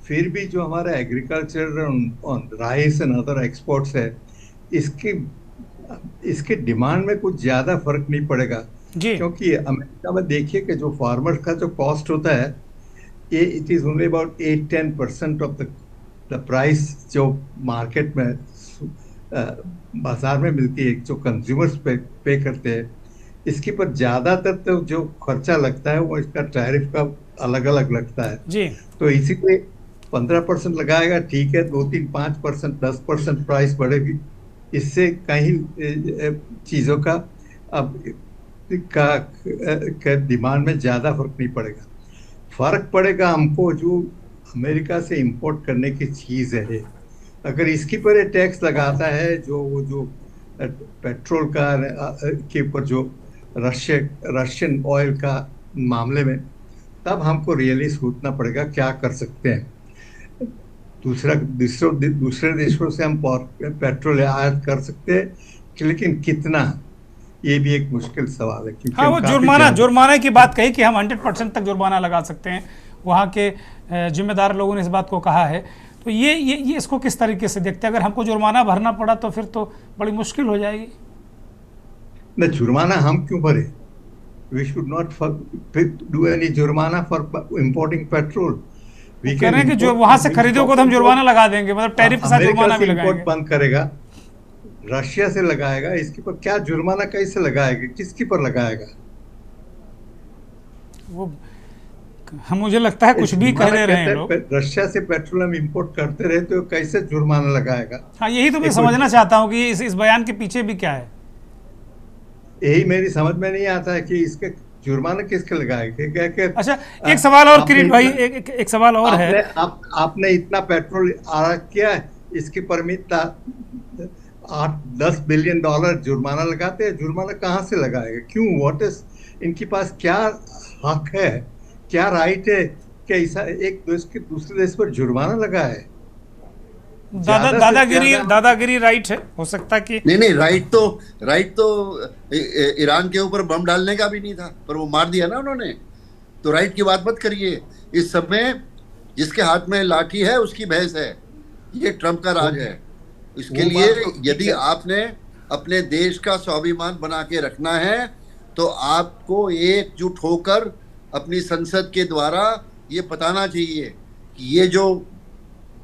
L: फिर भी जो हमारा agriculture on rice and other exports है, इसके डिमांड में कुछ ज़्यादा फर्क नहीं पड़ेगा जी। क्योंकि अमेरिका में देखिए कि जो फार्मर का जो कॉस्ट होता है ये it is only about 8-10% of the price जो मार्केट में बाजार में मिलती है, जो कंज्यूमर्स पे करते हैं। इसके पर ज़्यादातर तो जो खर्चा लगता है वो इसका टैरिफ का अलग अलग लगता है जी। तो इसी पे 15% लगाएगा, ठीक है, 2-3-5%, 10% प्राइस बढ़ेगी, इससे कहीं चीज़ों का अब का डिमांड में ज़्यादा फर्क नहीं पड़ेगा। फर्क पड़ेगा हमको जो अमेरिका से इंपोर्ट करने की चीज़ है, अगर इसके पर टैक्स लगाता है, जो पेट्रोल का के ऊपर जो रशियन ऑयल का मामले में, तब हमको रियली सोचना पड़ेगा क्या कर सकते हैं। दूसरे देशों से हम पेट्रोल आयात कर सकते हैं, लेकिन कितना, ये भी एक मुश्किल सवाल है। क्योंकि
A: हाँ, वो जुर्माना की बात कही कि हम 100% तक जुर्माना लगा सकते हैं, वहाँ के जिम्मेदार लोगों ने इस बात को कहा है। तो ये इसको किस तरीके से देखते हैं? अगर हमको जुर्माना भरना पड़ा तो फिर तो बड़ी मुश्किल हो जाएगी।
L: न, जुर्माना हम क्यों भरे? We should not do any जुर्माना फॉर इंपोर्टिंग पेट्रोल।
A: कह रहे हैं कि जो वहां से खरीदोगे तो हम जुर्माना लगा देंगे, मतलब टैरिफ के साथ जुर्माना भी लगाएंगे।
L: बंद करेगा, रशिया से लगाएगा, इसके पर क्या जुर्माना कैसे लगाएगा, किसके पर लगाएगा?
A: वो मुझे लगता है कुछ भी कह रहे हैं लोग।
L: रशिया से पेट्रोल हम इंपोर्ट करते रहे तो कैसे जुर्माना लगाएगा?
A: हाँ, यही तो मैं समझना चाहता हूँ कि इस बयान के पीछे भी क्या है।
L: यही मेरी समझ में नहीं आता है कि इसके जुर्माना किसके लगाएगा।
A: अच्छा, एक सवाल और किरीट भाई, एक सवाल और है।
L: आपने इतना पेट्रोल आयात किया है, इसके परमिट 8-10 बिलियन डॉलर जुर्माना लगाते हैं। जुर्माना कहाँ से लगाएगा? क्यों? व्हाट इज, इनके पास क्या हक है, क्या राइट है कि ऐसा एक देश के दूसरे देश पर जुर्माना लगाए?
A: दादागिरी राइट है, हो सकता कि
F: नहीं, राइट तो ईरान के ऊपर बम डालने का भी नहीं था, पर वो मार दिया ना उन्होंने। तो राइट की बात मत करिए। इस समय जिसके हाथ में लाठी है उसकी भैंस है, ये ट्रम्प का राज है। इसके लिए यदि आपने अपने देश का स्वाभिमान बना के रखना है तो आपको एकजुट होकर अपनी संसद के द्वारा ये बताना चाहिए कि ये जो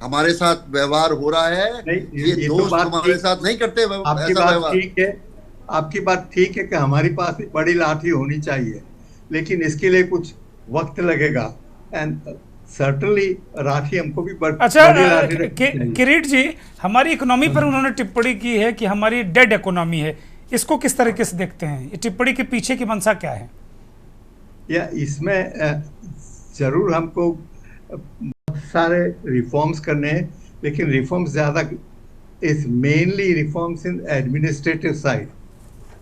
F: हमारे साथ व्यवहार हो रहा है, ये दोस्त हमारे साथ नहीं करते
L: आपकी बात ठीक है, आपकी बात ठीक है कि हमारे पास भी बड़ी लाठी होनी चाहिए, लेकिन इसके लिए कुछ वक्त लगेगा। एंड सर्टनली लाठी हमको भी
A: अच्छा, किरीट जी, हमारी इकोनॉमी पर उन्होंने टिप्पणी की है कि हमारी डेड इकोनॉमी है। इसको किस तरीके से देखते हैं? ये टिप्पणी के पीछे की मंशा क्या है?
L: या इसमें जरूर हमको सारे रिफॉर्म्स करने हैं, लेकिन रिफॉर्म्स ज़्यादा is mainly reforms in administrative side.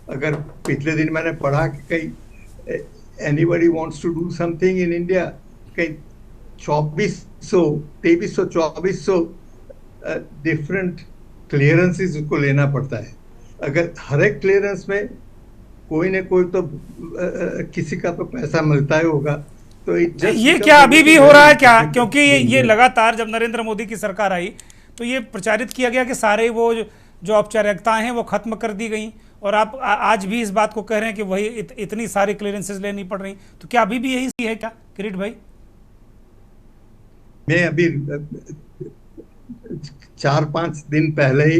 L: अगर पिछले दिन मैंने पढ़ा कि कहीं anybody wants to do something in India, कहीं 2300 डिफरेंट क्लियरेंसेस उसको लेना पड़ता है। अगर हर एक क्लियरेंस में कोई न कोई तो किसी का तो पैसा मिलता ही होगा। तो
A: ये क्या अभी भी हो रहा है क्या? क्योंकि ये लगातार जब नरेंद्र मोदी की सरकार आई तो ये प्रचारित किया गया कि सारे वो जो औपचारिकताएं हैं वो खत्म कर दी गई, और आप आज भी इस बात को कह रहे हैं कि वही इतनी सारी क्लियरेंसेस लेनी पड़ रही। तो क्या अभी भी यही है क्या किरीट भाई?
L: मैं अभी 4-5 दिन पहले ही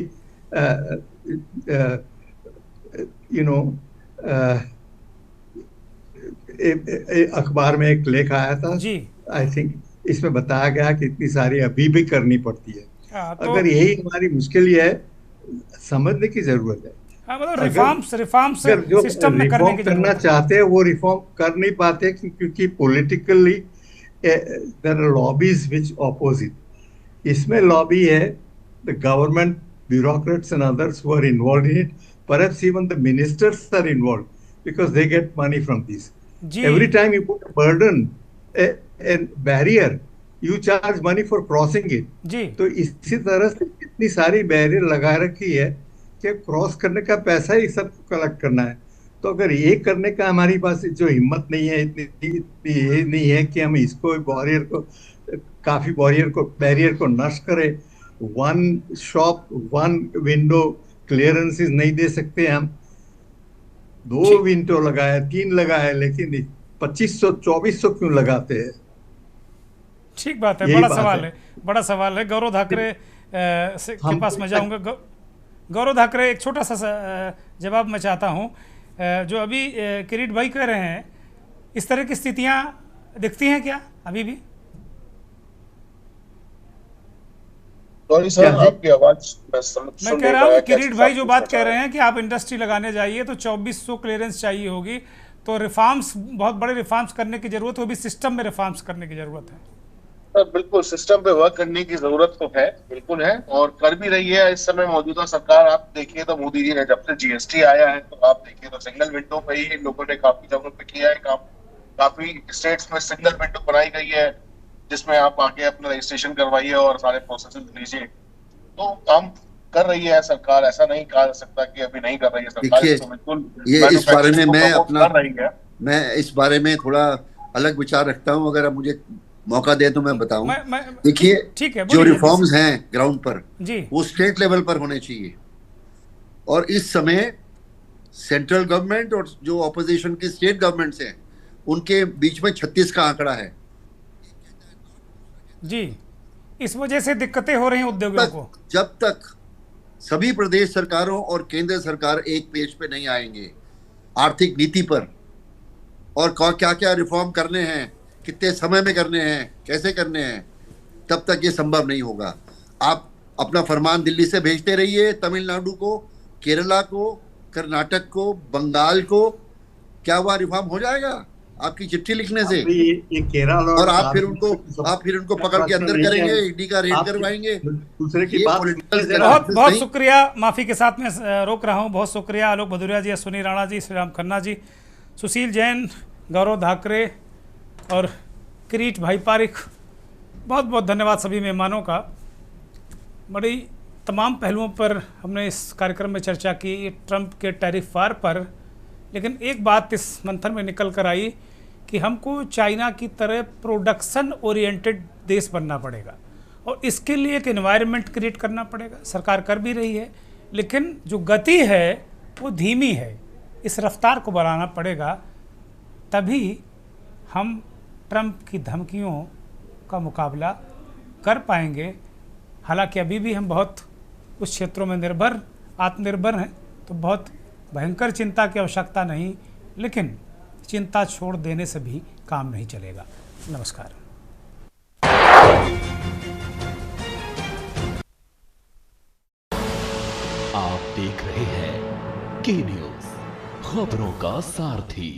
L: अखबार में एक लेख आया था जी, आई थिंक इसमें बताया गया कि इतनी सारी अभी भी करनी पड़ती है। तो अगर यही हमारी मुश्किल है, समझने की जरूरत है।
A: मतलब रिफॉर्म्स सिस्टम में
L: करना चाहते हैं वो रिफॉर्म कर नहीं पाते, क्योंकि politically there are lobbies which oppose it. इसमें लॉबी है, the government bureaucrats and others who are involved in it, perhaps even the ministers are involved because they get money from this. Every time you put a burden, a barrier, you charge money for crossing it. तो इसी तरह से इतनी सारी barrier लगा रखी है कि क्रॉस करने का पैसा ही सबको कलेक्ट करना है। तो अगर ये करने का हमारी पास जो हिम्मत नहीं है, इतनी ये नहीं है कि हम इसको बैरियर को नष्ट करें, one shop one window clearances नहीं दे सकते हम। 2 विंडो लगाए, 3 लगाए, लेकिन 2500-2400 क्यों लगाते हैं?
A: ठीक बात है, बड़ा सवाल है। गौरव धाकरे के पास मैं जाऊंगा। गौरव धाकरे, एक छोटा सा जवाब मैं चाहता हूं। जो अभी किरीट भाई कह रहे हैं, इस तरह की स्थितियां दिखती हैं क्या अभी भी?
J: सर, आपकी आवाज
A: मैं कह रहा हूँ किरीट भाई जो बात कह रहे हैं कि आप इंडस्ट्री लगाने जाइए तो 2400 क्लियरेंस चाहिए होगी, तो रिफॉर्म्स, बहुत बड़े रिफॉर्म्स करने की जरूरत है, वो भी सिस्टम में रिफॉर्म्स करने की जरूरत है।
J: बिल्कुल सिस्टम पे वर्क करने की जरूरत तो है, बिल्कुल है, और कर भी रही है इस समय मौजूदा सरकार। आप देखिए तो मोदी जी ने जब से जीएसटी आया है तो आप देखिए तो सिंगल विंडो पे ही इन लोगों ने काफी जगहों पे किया है काम। काफी स्टेट्स में सिंगल विंडो बनाई गई है जिसमें आप आके अपना रजिस्ट्रेशन करवाइए और सारे प्रोसेस लीजिए। तो काम कर रही है सरकार, ऐसा नहीं कहा जा सकता कि अभी नहीं कर रही है सरकार।
F: देखिए,
J: तो बिल्कुल
F: ये इस बारे में मैं इस बारे में थोड़ा अलग विचार रखता हूं। अगर आप मुझे मौका दे तो मैं बताऊं। देखिए,
A: ठीक है,
F: जो रिफॉर्म्स हैं ग्राउंड पर
A: जी,
F: वो स्टेट लेवल पर होने चाहिए। और इस समय सेंट्रल गवर्नमेंट और जो ऑपोजिशन की स्टेट गवर्नमेंट्स हैं उनके बीच में 36 का आंकड़ा है
A: जी। इस वजह से दिक्कतें हो रही हैं उद्योगों को।
F: जब तक सभी प्रदेश सरकारों और केंद्र सरकार एक पेज पे नहीं आएंगे आर्थिक नीति पर, और क्या क्या रिफॉर्म करने हैं, कितने समय में करने हैं, कैसे करने हैं, तब तक ये संभव नहीं होगा। आप अपना फरमान दिल्ली से भेजते रहिए, तमिलनाडु को, केरला को, कर्नाटक को, बंगाल को, क्या वह रिफॉर्म हो जाएगा आपकी चिट्ठी लिखने से?
L: ये केरल
F: और आप फिर उनको पकड़ के अंदर करेंगे, ईडी का रेड करवाएंगे।
L: दूसरे की बात।
A: बहुत बहुत शुक्रिया, माफी के साथ में रोक रहा हूँ। बहुत शुक्रिया आलोक भदौरिया जी, अश्विनी राणा जी, श्री राम खन्ना जी, सुशील जैन, गौरव धाकरे और किरीट भाई पारिक। बहुत बहुत धन्यवाद सभी मेहमानों का। बड़ी तमाम पहलुओं पर हमने इस कार्यक्रम में चर्चा की, ट्रंप के टैरिफ वार पर। लेकिन एक बात इस मंथन में निकल कर आई कि हमको चाइना की तरह प्रोडक्शन ओरिएंटेड देश बनना पड़ेगा और इसके लिए एक एनवायरनमेंट क्रिएट करना पड़ेगा। सरकार कर भी रही है, लेकिन जो गति है वो धीमी है। इस रफ्तार को बढ़ाना पड़ेगा, तभी हम ट्रंप की धमकियों का मुकाबला कर पाएंगे। हालांकि अभी भी हम बहुत कुछ क्षेत्रों में आत्मनिर्भर हैं, तो बहुत भयंकर चिंता की आवश्यकता नहीं, लेकिन चिंता छोड़ देने से भी काम नहीं चलेगा। नमस्कार।
I: आप देख रहे हैं के न्यूज़, खबरों का सारथी।